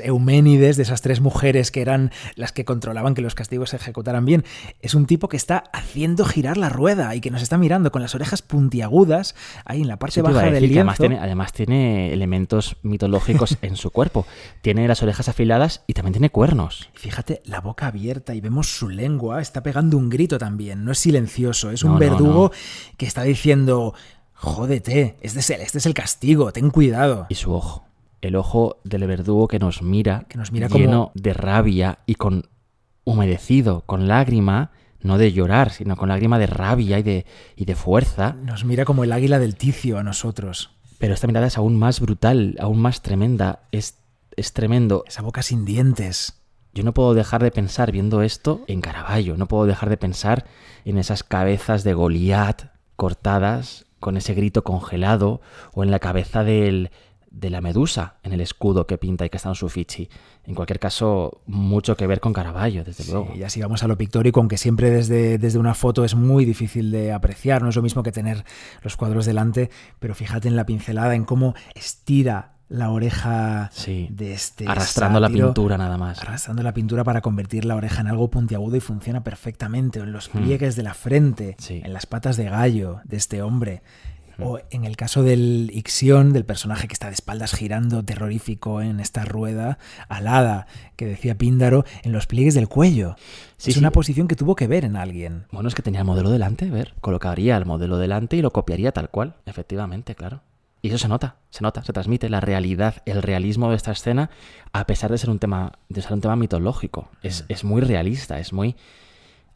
Euménides, de esas 3 mujeres que eran las que controlaban que los castigos se ejecutaran bien. Es un tipo que está haciendo girar la rueda y que nos está mirando con las orejas puntiagudas ahí en la parte baja del lienzo. Además tiene elementos mitológicos en su cuerpo. Tiene las orejas afiladas y también tiene cuernos. Fíjate, la boca abierta y vemos su lengua. Está pegando un grito también. No es silencioso. Es un verdugo que está diciendo: jódete, este es el castigo, ten cuidado. Y su ojo. El ojo del verdugo que nos mira lleno como de rabia y humedecido, con lágrima, no de llorar, sino con lágrima de rabia y de fuerza. Nos mira como el águila del Ticio a nosotros. Pero esta mirada es aún más brutal, aún más tremenda. Es tremendo. Esa boca sin dientes. Yo no puedo dejar de pensar, viendo esto, en Caravaggio. No puedo dejar de pensar en esas cabezas de Goliat cortadas, con ese grito congelado, o en la cabeza de la medusa en el escudo que pinta y que está en su Uffizi. En cualquier caso, mucho que ver con Caravaggio, desde luego. Y así vamos a lo pictórico, aunque siempre desde una foto es muy difícil de apreciar. No es lo mismo que tener los cuadros delante, pero fíjate en la pincelada, en cómo estira la oreja de este arrastrando sátiro, la pintura nada más. Arrastrando la pintura para convertir la oreja en algo puntiagudo, y funciona perfectamente. En los pliegues de la frente, en las patas de gallo de este hombre. O en el caso del Ixión, del personaje que está de espaldas girando terrorífico en esta rueda alada, que decía Píndaro, en los pliegues del cuello. Es una posición que tuvo que ver en alguien. Bueno, es que tenía el modelo delante, colocaría el modelo delante y lo copiaría tal cual, efectivamente, claro. Y eso se nota, se transmite la realidad, el realismo de esta escena, a pesar de ser un tema mitológico. Es muy realista, es muy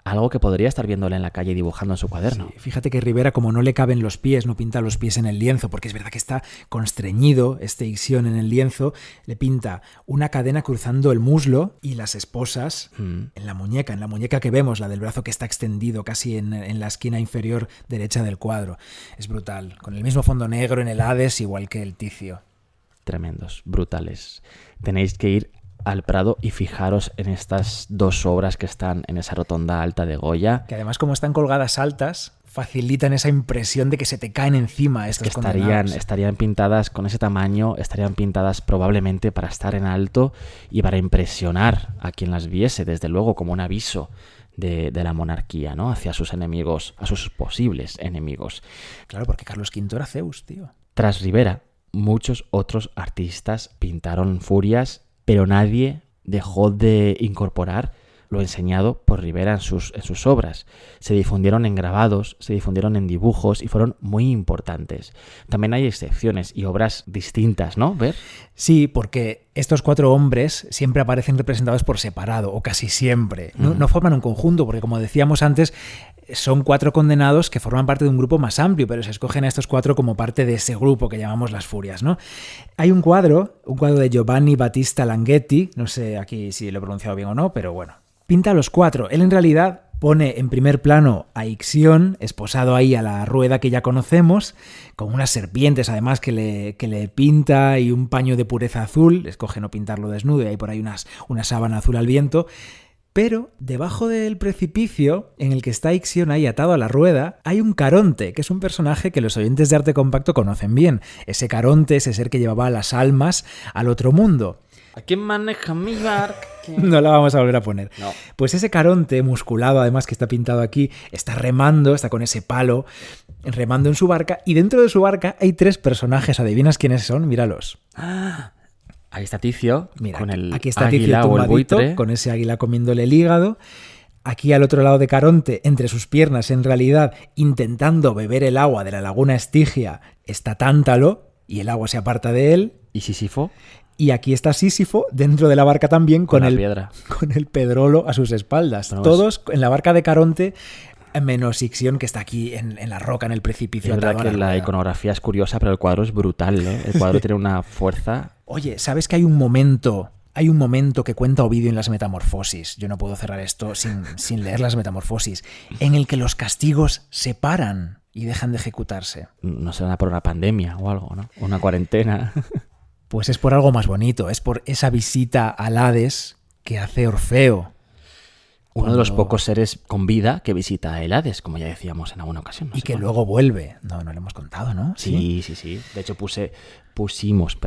algo que podría estar viéndole en la calle dibujando en su cuaderno. Sí, fíjate que Rivera, como no le caben los pies, no pinta los pies en el lienzo, porque es verdad que está constreñido este Ixión en el lienzo, le pinta una cadena cruzando el muslo y las esposas en la muñeca que vemos, la del brazo que está extendido casi en la esquina inferior derecha del cuadro. Es brutal, con el mismo fondo negro en el Hades, igual que el Ticio. Tremendos, brutales. Tenéis que ir al Prado y fijaros en estas 2 obras que están en esa rotonda alta de Goya. Que además, como están colgadas altas, facilitan esa impresión de que se te caen encima estos condenados. Estarían pintadas con ese tamaño, estarían pintadas probablemente para estar en alto y para impresionar a quien las viese, desde luego, como un aviso de la monarquía, ¿no? Hacia sus enemigos, a sus posibles enemigos. Claro, porque Carlos V era Zeus, tío. Tras Rivera, muchos otros artistas pintaron furias, pero nadie dejó de incorporar lo enseñado por Rivera en sus obras. Se difundieron en grabados, se difundieron en dibujos y fueron muy importantes. También hay excepciones y obras distintas, ¿no? ¿Ver? Sí, porque estos 4 hombres siempre aparecen representados por separado, o casi siempre. No forman un conjunto, porque como decíamos antes, son 4 condenados que forman parte de un grupo más amplio, pero se escogen a estos 4 como parte de ese grupo que llamamos las Furias, ¿no? Hay un cuadro de Giovanni Battista Langhetti, no sé aquí si lo he pronunciado bien o no, pero bueno, pinta a los 4. Él en realidad pone en primer plano a Ixión, esposado ahí a la rueda que ya conocemos, con unas serpientes además que le pinta y un paño de pureza azul, escoge no pintarlo desnudo y hay por ahí una sábana azul al viento. Pero debajo del precipicio en el que está Ixión ahí atado a la rueda, hay un Caronte, que es un personaje que los oyentes de Arte Compacto conocen bien. Ese Caronte, ese ser que llevaba las almas al otro mundo. ¿A quién maneja mi barca? No la vamos a volver a poner. No. Pues ese Caronte, musculado además, que está pintado aquí, está remando, está con ese palo, remando en su barca, y dentro de su barca hay 3 personajes. ¿Adivinas quiénes son? Míralos. Ahí está Ticio, mira, con el aquí está águila Ticio o el tumbadito, buitre, con ese águila comiéndole el hígado. Aquí al otro lado de Caronte, entre sus piernas, en realidad, intentando beber el agua de la laguna Estigia, está Tántalo, y el agua se aparta de él. ¿Y Sísifo? Y aquí está Sísifo, dentro de la barca también, con el pedrolo a sus espaldas. Bueno, todos en la barca de Caronte, menos Ixión, que está aquí en la roca, en el precipicio. Es verdad que la iconografía es curiosa, pero el cuadro es brutal, ¿eh? El cuadro tiene una fuerza. Oye, ¿sabes que hay un momento que cuenta Ovidio en las Metamorfosis? Yo no puedo cerrar esto sin leer las Metamorfosis, en el que los castigos se paran y dejan de ejecutarse. No será por una pandemia o algo, ¿no? Una cuarentena. Pues es por algo más bonito, es por esa visita al Hades que hace Orfeo. Uno de los pocos seres con vida que visita el Hades, como ya decíamos en alguna ocasión. Y que luego vuelve. No lo hemos contado, ¿no? Sí. De hecho, pusimos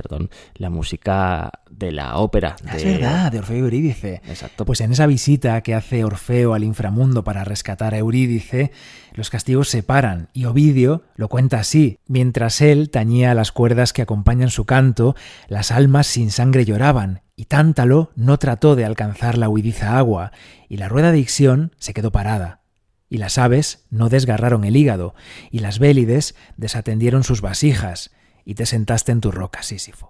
la música de la ópera. Es verdad, de Orfeo y Eurídice. Exacto. Pues en esa visita que hace Orfeo al inframundo para rescatar a Eurídice, los castigos se paran y Ovidio lo cuenta así. Mientras él tañía las cuerdas que acompañan su canto, las almas sin sangre lloraban, y Tántalo no trató de alcanzar la huidiza agua, y la rueda de Ixión se quedó parada. Y las aves no desgarraron el hígado, y las bélides desatendieron sus vasijas, y te sentaste en tu roca, Sísifo.